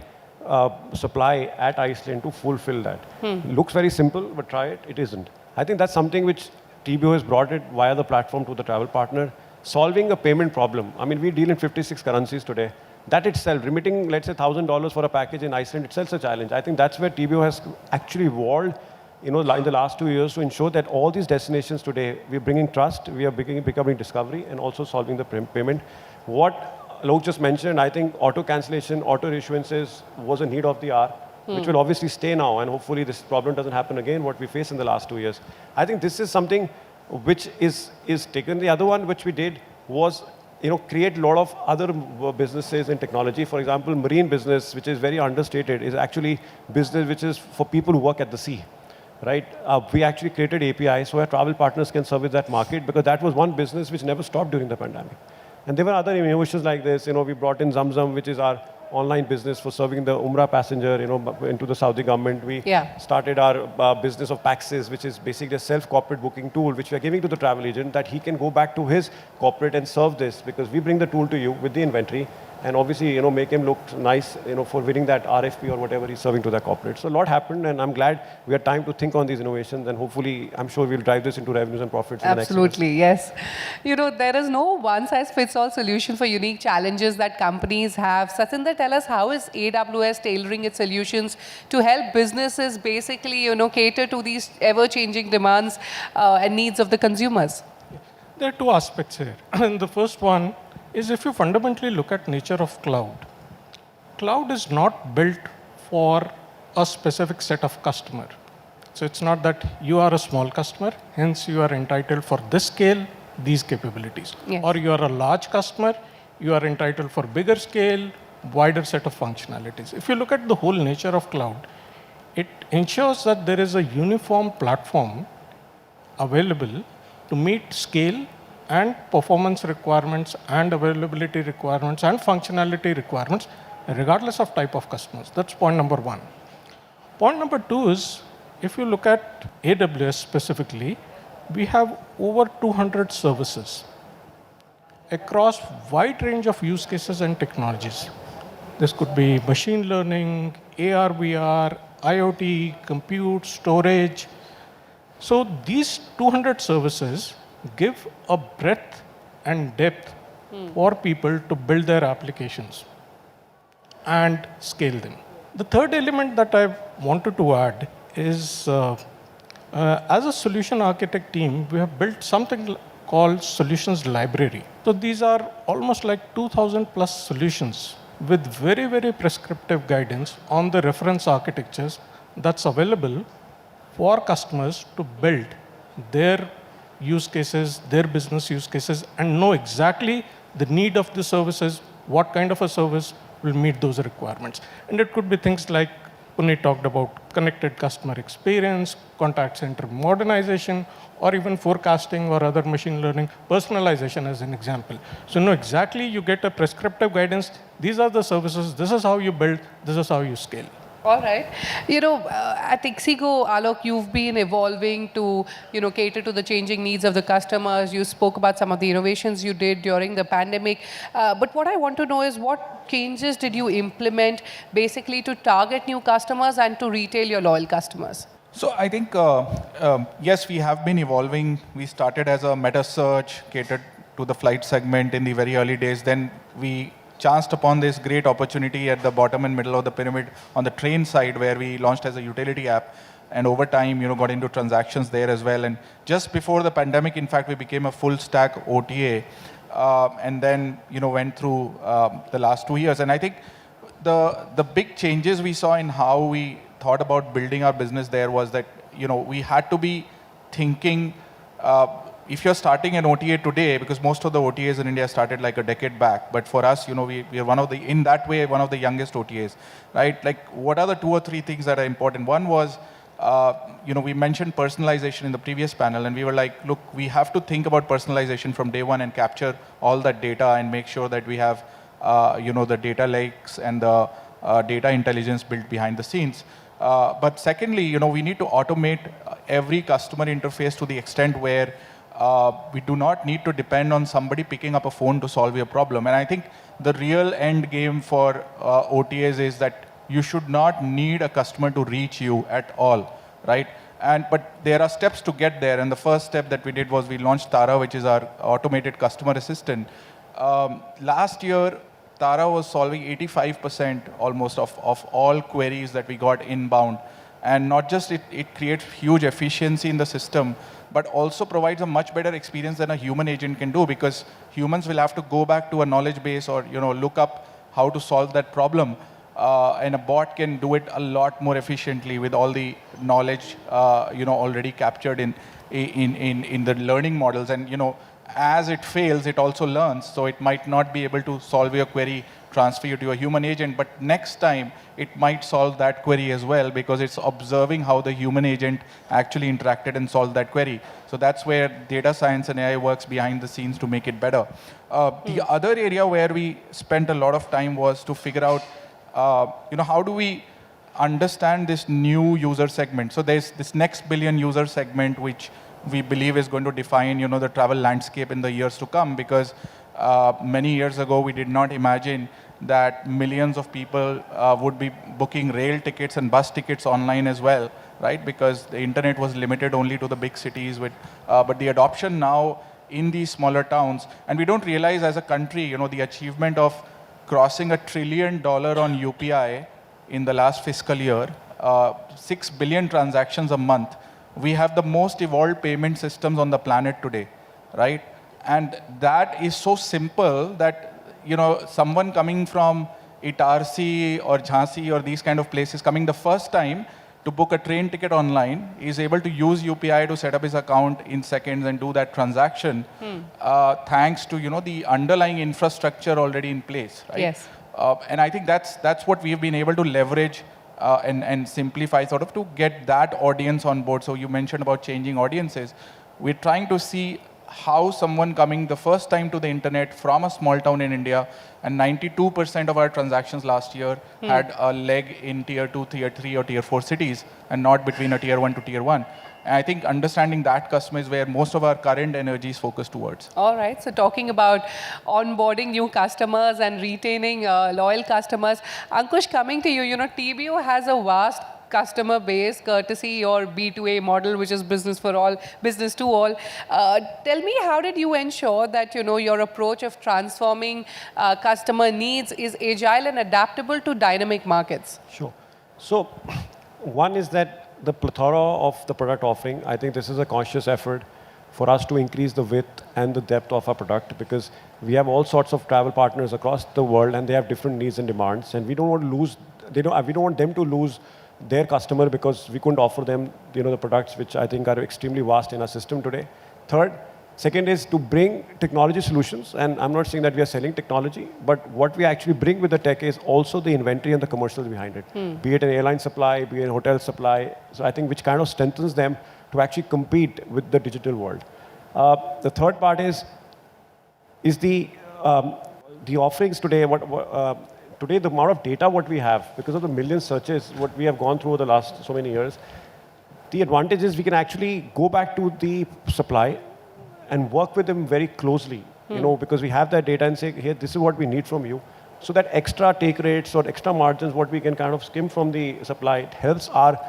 supply at Iceland to fulfill that. Looks very simple, but try it, it isn't. I think that's something which TBO has brought it via the platform to the travel partner, solving a payment problem. I mean, we deal in 56 currencies today. That itself, remitting, let's say, $1,000 for a package in Iceland itself is a challenge. I think that's where TBO has actually evolved, in the last 2 years to ensure that all these destinations today, we're bringing trust, we are becoming discovery, and also solving the payment. What Lok just mentioned, I think auto cancellation, auto issuances was a need of the hour, which will obviously stay now, and hopefully this problem doesn't happen again, what we faced in the last 2 years. I think this is something which is taken. The other one which we did was create a lot of other businesses in technology. For example, marine business, which is very understated, is actually business which is for people who work at the sea, right? We actually created APIs so our travel partners can service that market, because that was one business which never stopped during the pandemic. And there were other innovations like this. We brought in Zamzam, which is our online business for serving the Umrah passenger, into the Saudi government. We started our business of Paxes, which is basically a self-corporate booking tool, which we are giving to the travel agent, that he can go back to his corporate and serve this, because we bring the tool to you with the inventory, and obviously, make him look nice, for winning that RFP or whatever he's serving to that corporate. So a lot happened, and I'm glad we had time to think on these innovations, and hopefully, I'm sure we'll drive this into revenues and profits in the next years. Absolutely, yes. There is no one-size-fits-all solution for unique challenges that companies have. Satinder, tell us, how is AWS tailoring its solutions to help businesses basically, cater to these ever-changing demands and needs of the consumers? There are two aspects here. And the first one is, if you fundamentally look at nature of cloud is not built for a specific set of customer. So it's not that you are a small customer, hence you are entitled for this scale, these capabilities. Yes. Or you are a large customer, you are entitled for bigger scale, wider set of functionalities. If you look at the whole nature of cloud, it ensures that there is a uniform platform available to meet scale and performance requirements and availability requirements and functionality requirements, regardless of type of customers. That's point number one. Point number two is, if you look at AWS specifically, we have over 200 services across wide range of use cases and technologies. This could be machine learning, AR, VR, IoT, compute, storage. So these 200 services give a breadth and depth for people to build their applications and scale them. The third element that I wanted to add is, as a solution architect team, we have built something called Solutions Library. So these are almost like 2,000 plus solutions with very, very prescriptive guidance on the reference architectures that's available for customers to build their use cases, their business use cases, and know exactly the need of the services, what kind of a service will meet those requirements. And it could be things like Puneet talked about, connected customer experience, contact center modernization, or even forecasting or other machine learning, personalization as an example. So know exactly, you get a prescriptive guidance, these are the services, this is how you build, this is how you scale. All right. At Ixigo, Alok, you've been evolving to, cater to the changing needs of the customers. You spoke about some of the innovations you did during the pandemic. But what I want to know is, what changes did you implement basically to target new customers and to retail your loyal customers? So I think, yes, we have been evolving. We started as a meta search, catered to the flight segment in the very early days. Then we chanced upon this great opportunity at the bottom and middle of the pyramid on the train side, where we launched as a utility app, and over time, got into transactions there as well. And just before the pandemic, in fact, we became a full stack OTA, and then went through the last 2 years. And I think the big changes we saw in how we thought about building our business there was that we had to be thinking. If you're starting an OTA today, because most of the OTAs in India started like a decade back, but for us, we are one of the, in that way, one of the youngest OTAs, right? Like, what are the 2 or 3 things that are important? One was, we mentioned personalization in the previous panel, and we were like, look, we have to think about personalization from day one and capture all that data and make sure that we have, the data lakes and the data intelligence built behind the scenes. But secondly, we need to automate every customer interface to the extent where we do not need to depend on somebody picking up a phone to solve your problem. And I think the real end game for OTAs is that you should not need a customer to reach you at all, right? But there are steps to get there, and the first step that we did was we launched Tara, which is our automated customer assistant. Last year, Tara was solving 85% almost of all queries that we got inbound. And not just it creates huge efficiency in the system, but also provides a much better experience than a human agent can do, because humans will have to go back to a knowledge base or look up how to solve that problem. And a bot can do it a lot more efficiently with all the knowledge already captured in the learning models. And as it fails, it also learns. So it might not be able to solve your query, transfer you to a human agent, but next time it might solve that query as well, because it's observing how the human agent actually interacted and solved that query. So that's where data science and AI works behind the scenes to make it better. The other area where we spent a lot of time was to figure out, how do we understand this new user segment? So there's this next billion user segment, which we believe is going to define, the travel landscape in the years to come, because many years ago, we did not imagine that millions of people would be booking rail tickets and bus tickets online as well, right? Because the internet was limited only to the big cities. But the adoption now in these smaller towns, and we don't realize as a country, the achievement of crossing $1 trillion on UPI in the last fiscal year, 6 billion transactions a month. We have the most evolved payment systems on the planet today, right? And that is so simple that, someone coming from Itarsi or Jhansi or these kind of places coming the first time to book a train ticket online is able to use UPI to set up his account in seconds and do that transaction, thanks to, the underlying infrastructure already in place, right? Yes. And I think that's what we've been able to leverage and simplify sort of to get that audience on board. So you mentioned about changing audiences. We're trying to see how someone coming the first time to the internet from a small town in India, and 92% of our transactions last year had a leg in tier 2, tier 3 or tier 4 cities, and not between a tier 1 to tier 1. And I think understanding that customer is where most of our current energy is focused towards. All right. So talking about onboarding new customers and retaining loyal customers, Ankush, coming to you, TBO has a vast customer base, courtesy your B2A model, which is business for all, business to all. Tell me, how did you ensure that, your approach of transforming customer needs is agile and adaptable to dynamic markets? Sure. So one is that the plethora of the product offering, I think this is a conscious effort for us to increase the width and the depth of our product, because we have all sorts of travel partners across the world and they have different needs and demands, and we don't want to lose, we don't want them to lose their customer because we couldn't offer them, the products which I think are extremely vast in our system today. Second is to bring technology solutions, and I'm not saying that we are selling technology, but what we actually bring with the tech is also the inventory and the commercials behind it, be it an airline supply, be it an hotel supply. So I think which kind of strengthens them to actually compete with the digital world. The third part is the offerings today. Today, the amount of data what we have, because of the million searches, what we have gone through over the last so many years, the advantage is we can actually go back to the supply and work with them very closely, because we have that data and say, here, this is what we need from you. So that extra take rates or extra margins, what we can kind of skim from the supply, it helps our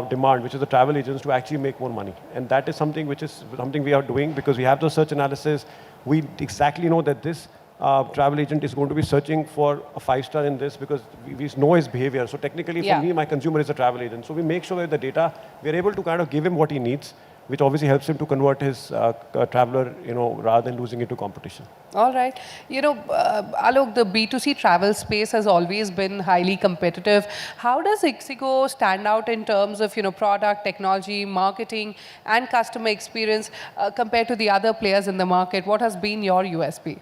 demand, which is the travel agents, to actually make more money. And that is something which is something we are doing, because we have the search analysis. We exactly know that this travel agent is going to be searching for a 5-star in this, because we know his behavior. So technically, for me, my consumer is a travel agent. So we make sure that the data, we're able to kind of give him what he needs, which obviously helps him to convert his traveler, rather than losing it to competition. All right. Alok, the B2C travel space has always been highly competitive. How does ixigo stand out in terms of, product, technology, marketing, and customer experience compared to the other players in the market? What has been your USP?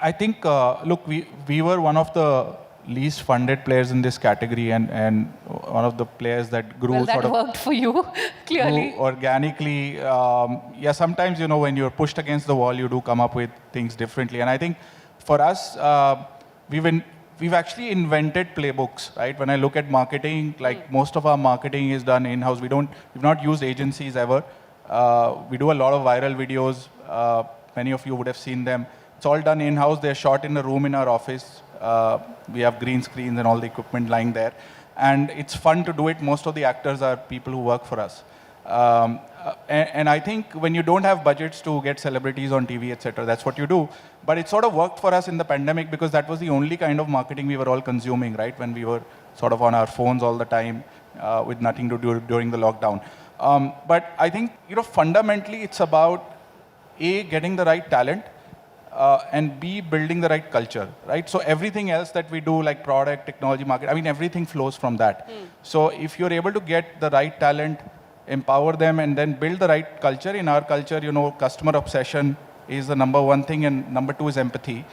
I think, look, we were one of the least funded players in this category, and one of the players that grew well, that worked for you, clearly. Grew organically. Sometimes, when you're pushed against the wall, you do come up with things differently. And I think for us, we've actually invented playbooks, right? When I look at marketing, like most of our marketing is done in-house. We've not used agencies ever. We do a lot of viral videos. Many of you would have seen them. It's all done in-house. They're shot in a room in our office. We have green screens and all the equipment lying there. And it's fun to do it. Most of the actors are people who work for us. And I think when you don't have budgets to get celebrities on TV, etc., that's what you do. But it sort of worked for us in the pandemic because that was the only kind of marketing we were all consuming, right? When we were sort of on our phones all the time with nothing to do during the lockdown. But I think, fundamentally it's about A, getting the right talent, and B, building the right culture, right? So everything else that we do, like product, technology, market, I mean, everything flows from that. So if you're able to get the right talent, empower them, and then build the right culture. In our culture, customer obsession is the number one thing, and number two is empathy.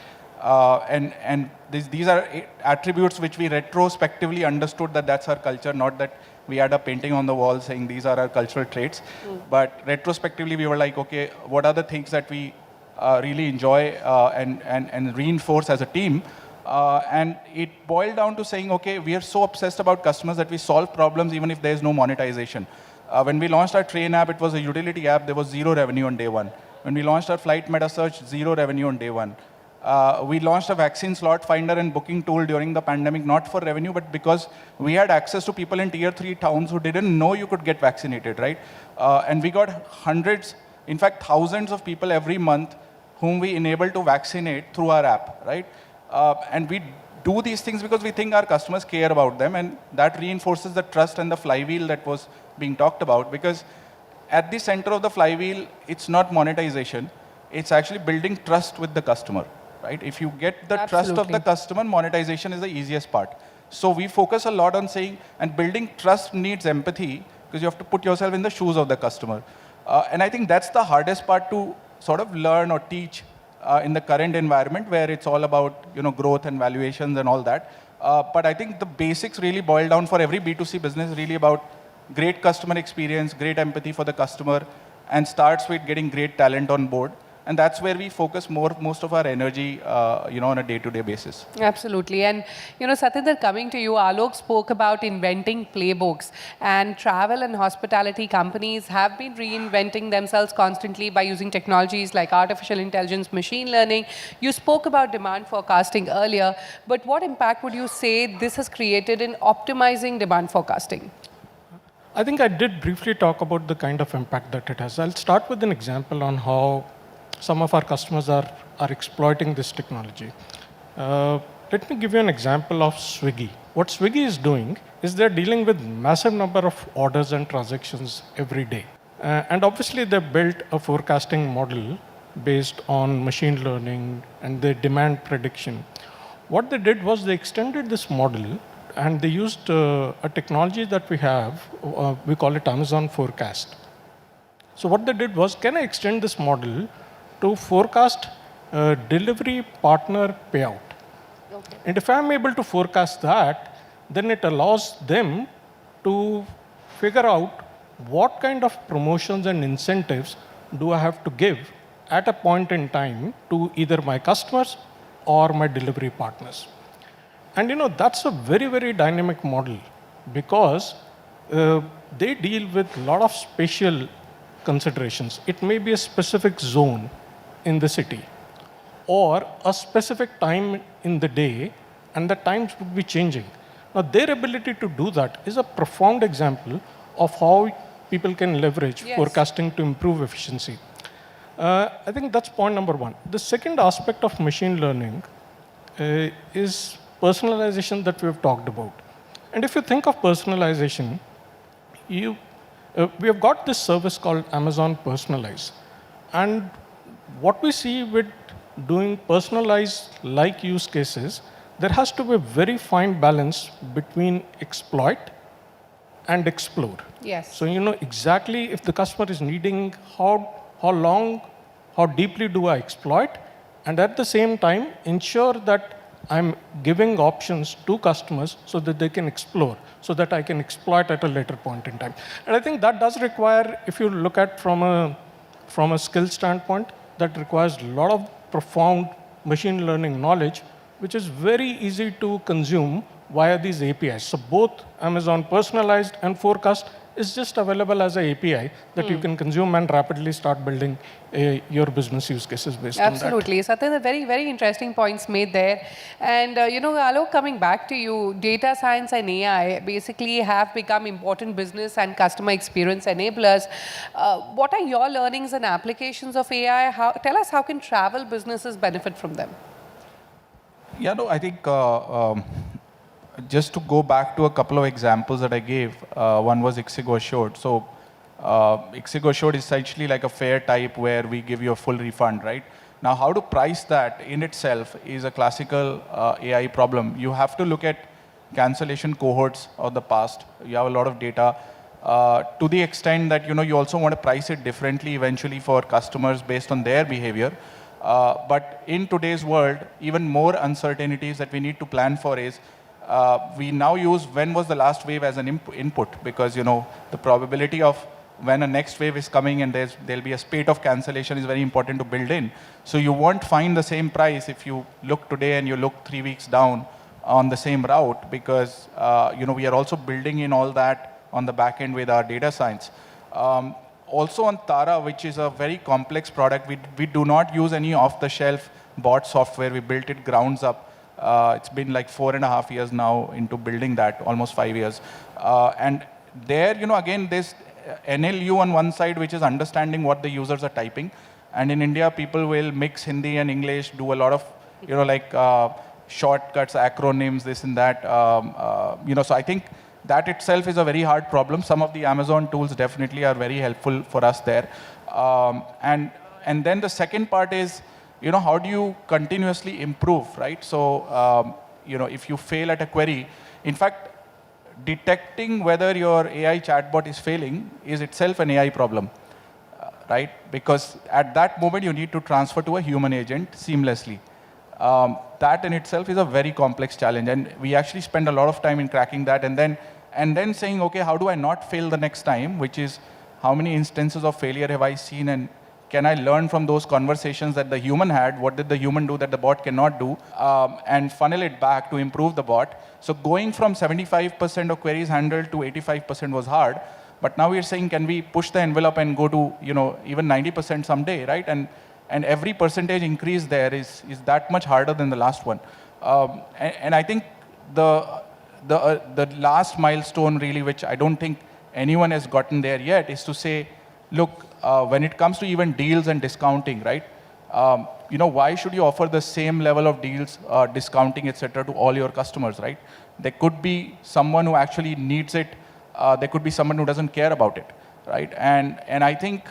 And these are attributes which we retrospectively understood that that's our culture, not that we had a painting on the wall saying these are our cultural traits. But retrospectively, we were like, okay, what are the things that we really enjoy and reinforce as a team? And it boiled down to saying, okay, we are so obsessed about customers that we solve problems even if there is no monetization. When we launched our train app, it was a utility app. There was zero revenue on day one. When we launched our flight meta search, zero revenue on day one. We launched a vaccine slot finder and booking tool during the pandemic, not for revenue, but because we had access to people in tier 3 towns who didn't know you could get vaccinated, right? And we got hundreds, in fact, thousands of people every month whom we enabled to vaccinate through our app, right? And we do these things because we think our customers care about them, and that reinforces the trust and the flywheel that was being talked about, because at the center of the flywheel, it's not monetization, it's actually building trust with the customer, right? If you get the trust of the customer, monetization is the easiest part. So we focus a lot on saying, and building trust needs empathy, because you have to put yourself in the shoes of the customer. And I think that's the hardest part to sort of learn or teach in the current environment where it's all about growth and valuations and all that. But I think the basics really boil down for every B2C business really about great customer experience, great empathy for the customer, and starts with getting great talent on board. And that's where we focus most of our energy, on a day-to-day basis. Absolutely. And, Satinder, coming to you, Alok spoke about inventing playbooks. And travel and hospitality companies have been reinventing themselves constantly by using technologies like artificial intelligence, machine learning. You spoke about demand forecasting earlier. But what impact would you say this has created in optimizing demand forecasting? I think I did briefly talk about the kind of impact that it has. I'll start with an example on how some of our customers are exploiting this technology. Let me give you an example of Swiggy. What Swiggy is doing is they're dealing with massive number of orders and transactions every day. And obviously they built a forecasting model based on machine learning and the demand prediction. What they did was they extended this model and they used a technology that we have, we call it Amazon Forecast. So what they did was, can I extend this model to forecast delivery partner payout? Okay. And if I'm able to forecast that, then it allows them to figure out what kind of promotions and incentives do I have to give at a point in time to either my customers or my delivery partners. And that's a very, very dynamic model because they deal with a lot of spatial considerations. It may be a specific zone in the city or a specific time in the day, and the times would be changing. Now, their ability to do that is a profound example of how people can leverage forecasting to improve efficiency. I think that's point number one. The second aspect of machine learning is personalization that we've talked about. And if you think of personalization, we have got this service called Amazon Personalize. And what we see with doing personalized like use cases, there has to be a very fine balance between exploit and explore. Yes. So exactly if the customer is needing how long, how deeply do I exploit, and at the same time ensure that I'm giving options to customers so that they can explore, so that I can exploit at a later point in time. And I think that does require, if you look at from a skill standpoint, that requires a lot of profound machine learning knowledge, which is very easy to consume via these APIs. So both Amazon Personalized and Forecast is just available as an API that you can consume and rapidly start building your business use cases based on that. Absolutely. Satya, very, very interesting points made there. And, Alok, coming back to you, data science and AI basically have become important business and customer experience enablers. What are your learnings and applications of AI? Tell us, how can travel businesses benefit from them? Yeah, no, I think just to go back to a couple of examples that I gave, one was Ixigo Assured. So Ixigo Assured is essentially like a fare type where we give you a full refund, right? Now, how to price that in itself is a classical AI problem. You have to look at cancellation cohorts of the past. You have a lot of data to the extent that, you also want to price it differently eventually for customers based on their behavior. But in today's world, even more uncertainties that we need to plan for is we now use when was the last wave as an input, because the probability of when a next wave is coming and there'll be a spate of cancellation is very important to build in. So you won't find the same price if you look today and you look 3 weeks down on the same route, because we are also building in all that on the back end with our data science. Also on Tara, which is a very complex product, we do not use any off-the-shelf bot software. We built it grounds up. It's been like 4.5 years now into building that, almost 5 years. And there, again, there's NLU on one side, which is understanding what the users are typing. And in India, people will mix Hindi and English, do a lot of, shortcuts, acronyms, this and that. So I think that itself is a very hard problem. Some of the Amazon tools definitely are very helpful for us there. And then the second part is, how do you continuously improve, right? So, if you fail at a query, in fact, detecting whether your AI chatbot is failing is itself an AI problem, right? Because at that moment, you need to transfer to a human agent seamlessly. That in itself is a very complex challenge. And we actually spend a lot of time in cracking that and then saying, okay, how do I not fail the next time? Which is, how many instances of failure have I seen, and can I learn from those conversations that the human had? What did the human do that the bot cannot do? And funnel it back to improve the bot. So going from 75% of queries handled to 85% was hard. But now we're saying, can we push the envelope and go to even 90% someday, right? And every percentage increase there is that much harder than the last one. And I think the last milestone really, which I don't think anyone has gotten there yet, is to say, look, when it comes to even deals and discounting, right? Why should you offer the same level of deals, discounting, etc., to all your customers, right? There could be someone who actually needs it. There could be someone who doesn't care about it, right? And I think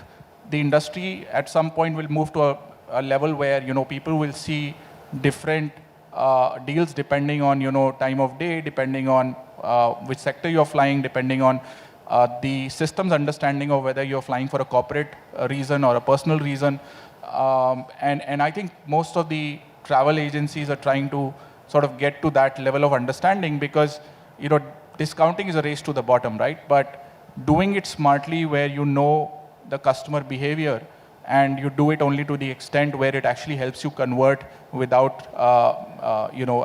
the industry at some point will move to a level where people will see different deals depending on time of day, depending on which sector you're flying, depending on the system's understanding of whether you're flying for a corporate reason or a personal reason. And I think most of the travel agencies are trying to sort of get to that level of understanding, because discounting is a race to the bottom, right? But doing it smartly, where the customer behavior and you do it only to the extent where it actually helps you convert without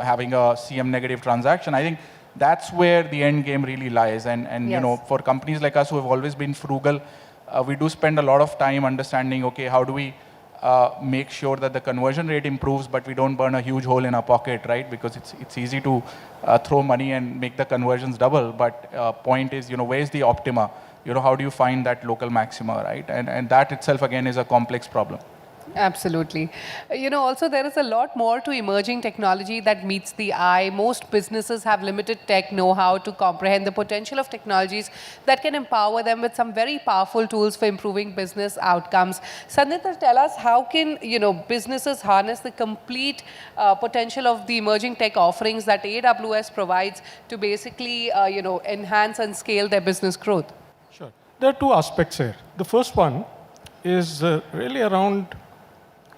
having a CM negative transaction, I think that's where the end game really lies. And Yes. For companies like us who have always been frugal, we do spend a lot of time understanding, okay, how do we make sure that the conversion rate improves, but we don't burn a huge hole in our pocket, right? Because it's easy to throw money and make the conversions double. But point is, where's the optima? How do you find that local maxima, right? And that itself, again, is a complex problem. Absolutely. Also there is a lot more to emerging technology that meets the eye. Most businesses have limited tech know-how to comprehend the potential of technologies that can empower them with some very powerful tools for improving business outcomes. Sandhya, tell us, how can businesses harness the complete potential of the emerging tech offerings that AWS provides to basically enhance and scale their business growth? Sure. There are two aspects here. The first one is really around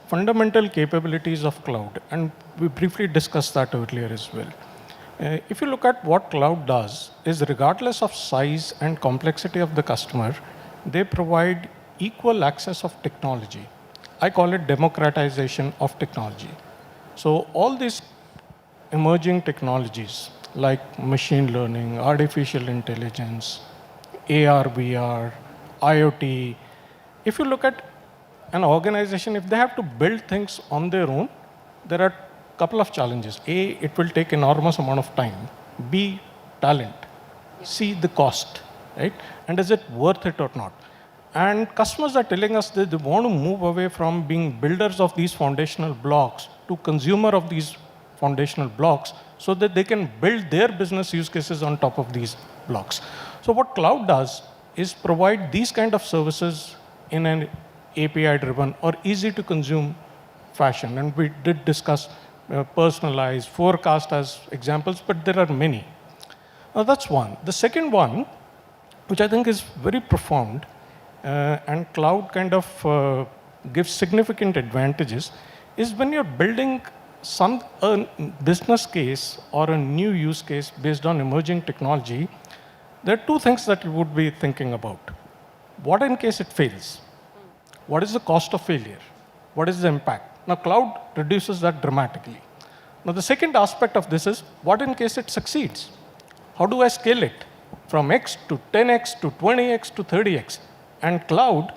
fundamental capabilities of cloud, and we briefly discussed that earlier as well. If you look at what cloud does, is regardless of size and complexity of the customer, they provide equal access of technology. I call it democratization of technology. So all these emerging technologies like machine learning, artificial intelligence, AR, VR, IoT. If you look at an organization, if they have to build things on their own, there are a couple of challenges. A, it will take enormous amount of time. B, talent. C, the cost, right? And is it worth it or not? And customers are telling us that they want to move away from being builders of these foundational blocks to consumer of these foundational blocks so that they can build their business use cases on top of these blocks. So what cloud does is provide these kind of services in an API-driven or easy-to-consume fashion. And we did discuss personalized, forecast as examples, but there are many. Now that's one. The second one, which I think is very profound, and cloud kind of gives significant advantages, is when you're building a business case or a new use case based on emerging technology, there are two things that you would be thinking about. What in case it fails? What is the cost of failure? What is the impact? Now, cloud reduces that dramatically. Now, the second aspect of this is, what in case it succeeds? How do I scale it from X to 10X to 20X to 30X? And cloud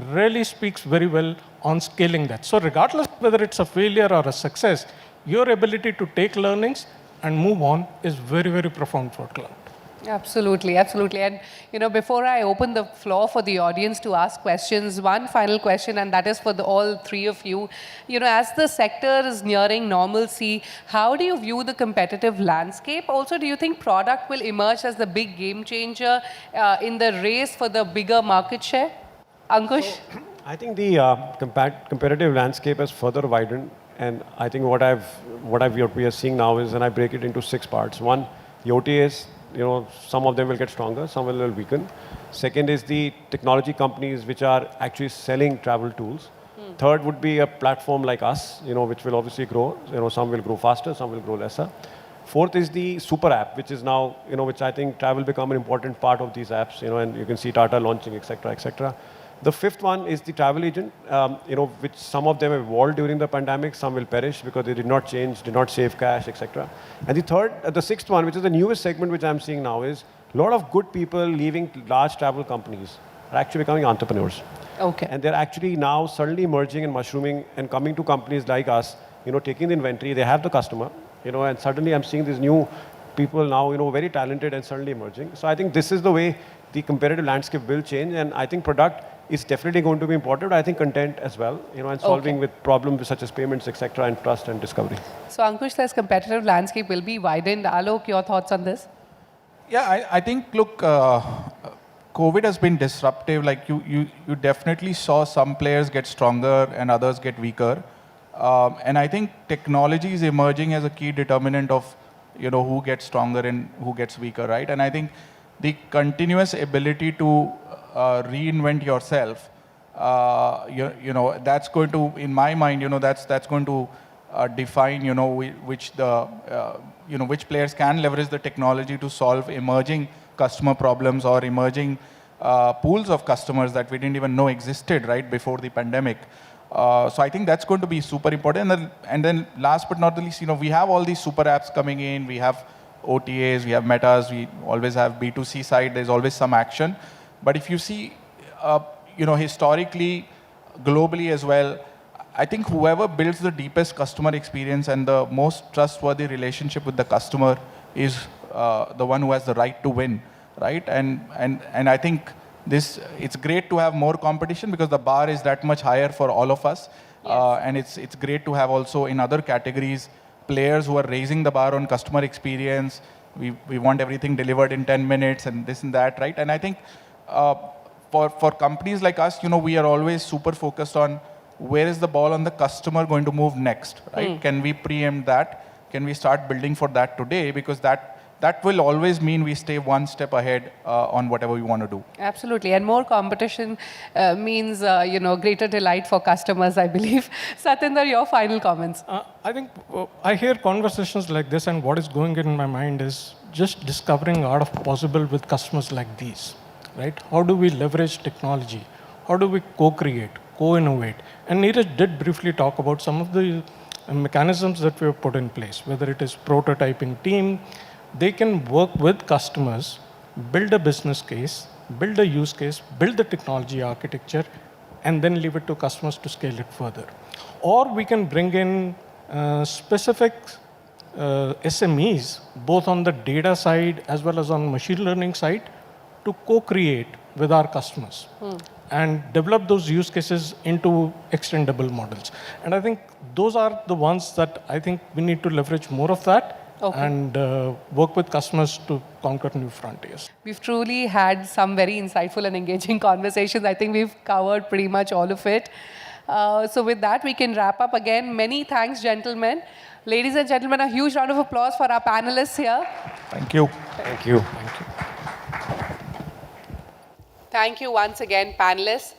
really speaks very well on scaling that. So regardless of whether it's a failure or a success, your ability to take learnings and move on is very, very profound for cloud. Absolutely, absolutely. And, before I open the floor for the audience to ask questions, one final question, and that is for all three of you. As the sector is nearing normalcy, how do you view the competitive landscape? Also, do you think product will emerge as the big game changer in the race for the bigger market share? Ankush? So, I think the competitive landscape has further widened, and I think what we are seeing now is, and I break it into 6 parts. One, the OTAs. Some of them will get stronger, some will weaken. Second is the technology companies which are actually selling travel tools. Third would be a platform like us, which will obviously grow. Some will grow faster, some will grow lesser. Fourth is the super app, which is now, which I think travel become an important part of these apps, and you can see Tata launching, etc., etc. The fifth one is the travel agent, which some of them have evolved during the pandemic, some will perish because they did not change, did not save cash, etc. And the sixth one, which is the newest segment which I'm seeing now, is a lot of good people leaving large travel companies are actually becoming entrepreneurs. Okay. And they're actually now suddenly emerging and mushrooming and coming to companies like us, taking the inventory, they have the customer, and suddenly I'm seeing these new people now, very talented and suddenly emerging. So I think this is the way the competitive landscape will change, and I think product is definitely going to be important. I think content as well, and solving with problems such as payments, etc., and trust and discovery. So Ankush says competitive landscape will be widened. Alok, your thoughts on this? Yeah, I think, look, COVID has been disruptive. Like you definitely saw some players get stronger and others get weaker. And I think technology is emerging as a key determinant of, who gets stronger and who gets weaker, right? And I think the continuous ability to reinvent yourself, that's going to, in my mind, that's going to define, which players can leverage the technology to solve emerging customer problems or emerging pools of customers that we didn't even know existed right before the pandemic. So I think that's going to be super important. And then last but not the least, we have all these super apps coming in. We have OTAs, we have metas, we always have B2C side. There's always some action. But if you see, historically, globally as well, I think whoever builds the deepest customer experience and the most trustworthy relationship with the customer is the one who has the right to win, right? And I think it's great to have more competition because the bar is that much higher for all of us. Yes. And it's great to have also in other categories players who are raising the bar on customer experience. We want everything delivered in 10 minutes and this and that, right? And I think for companies like us, we are always super focused on where is the ball on the customer going to move next, right? Can we preempt that? Can we start building for that today? Because that will always mean we stay one step ahead on whatever we want to do. Absolutely, and more competition means greater delight for customers, I believe. Satinder, your final comments. I think I hear conversations like this, and what is going in my mind is just discovering art of possible with customers like these, right? How do we leverage technology? How do we co-create, co-innovate? And Neeraj did briefly talk about some of the mechanisms that we have put in place, whether it is prototyping team. They can work with customers, build a business case, build a use case, build the technology architecture, and then leave it to customers to scale it further. Or we can bring in specific SMEs, both on the data side as well as on machine learning side, to co-create with our customers and develop those use cases into extendable models. And I think those are the ones that I think we need to leverage more of that and work with customers to conquer new frontiers. We've truly had some very insightful and engaging conversations. I think we've covered pretty much all of it. So with that, we can wrap up again. Many thanks, gentlemen. Ladies and gentlemen, a huge round of applause for our panelists here. Thank you. Thank you. Thank you. Thank you once again, panelists.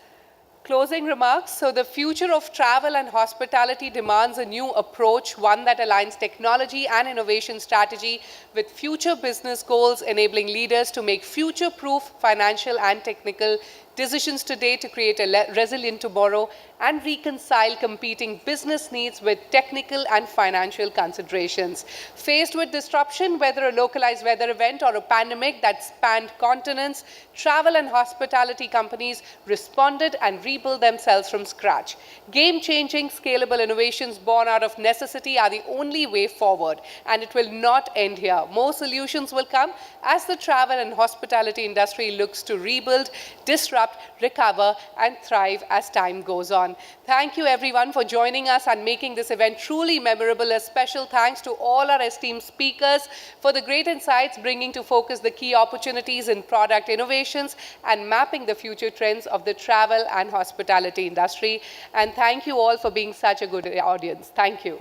Closing remarks. So the future of travel and hospitality demands a new approach, one that aligns technology and innovation strategy with future business goals, enabling leaders to make future-proof financial and technical decisions today to create a resilient tomorrow and reconcile competing business needs with technical and financial considerations. Faced with disruption, whether a localized weather event or a pandemic that spanned continents, travel and hospitality companies responded and rebuilt themselves from scratch. Game-changing, scalable innovations born out of necessity are the only way forward, and it will not end here. More solutions will come as the travel and hospitality industry looks to rebuild, disrupt, recover, and thrive as time goes on. Thank you everyone for joining us and making this event truly memorable. A special thanks to all our esteemed speakers for the great insights, bringing to focus the key opportunities in product innovations and mapping the future trends of the travel and hospitality industry. And thank you all for being such a good audience. Thank you.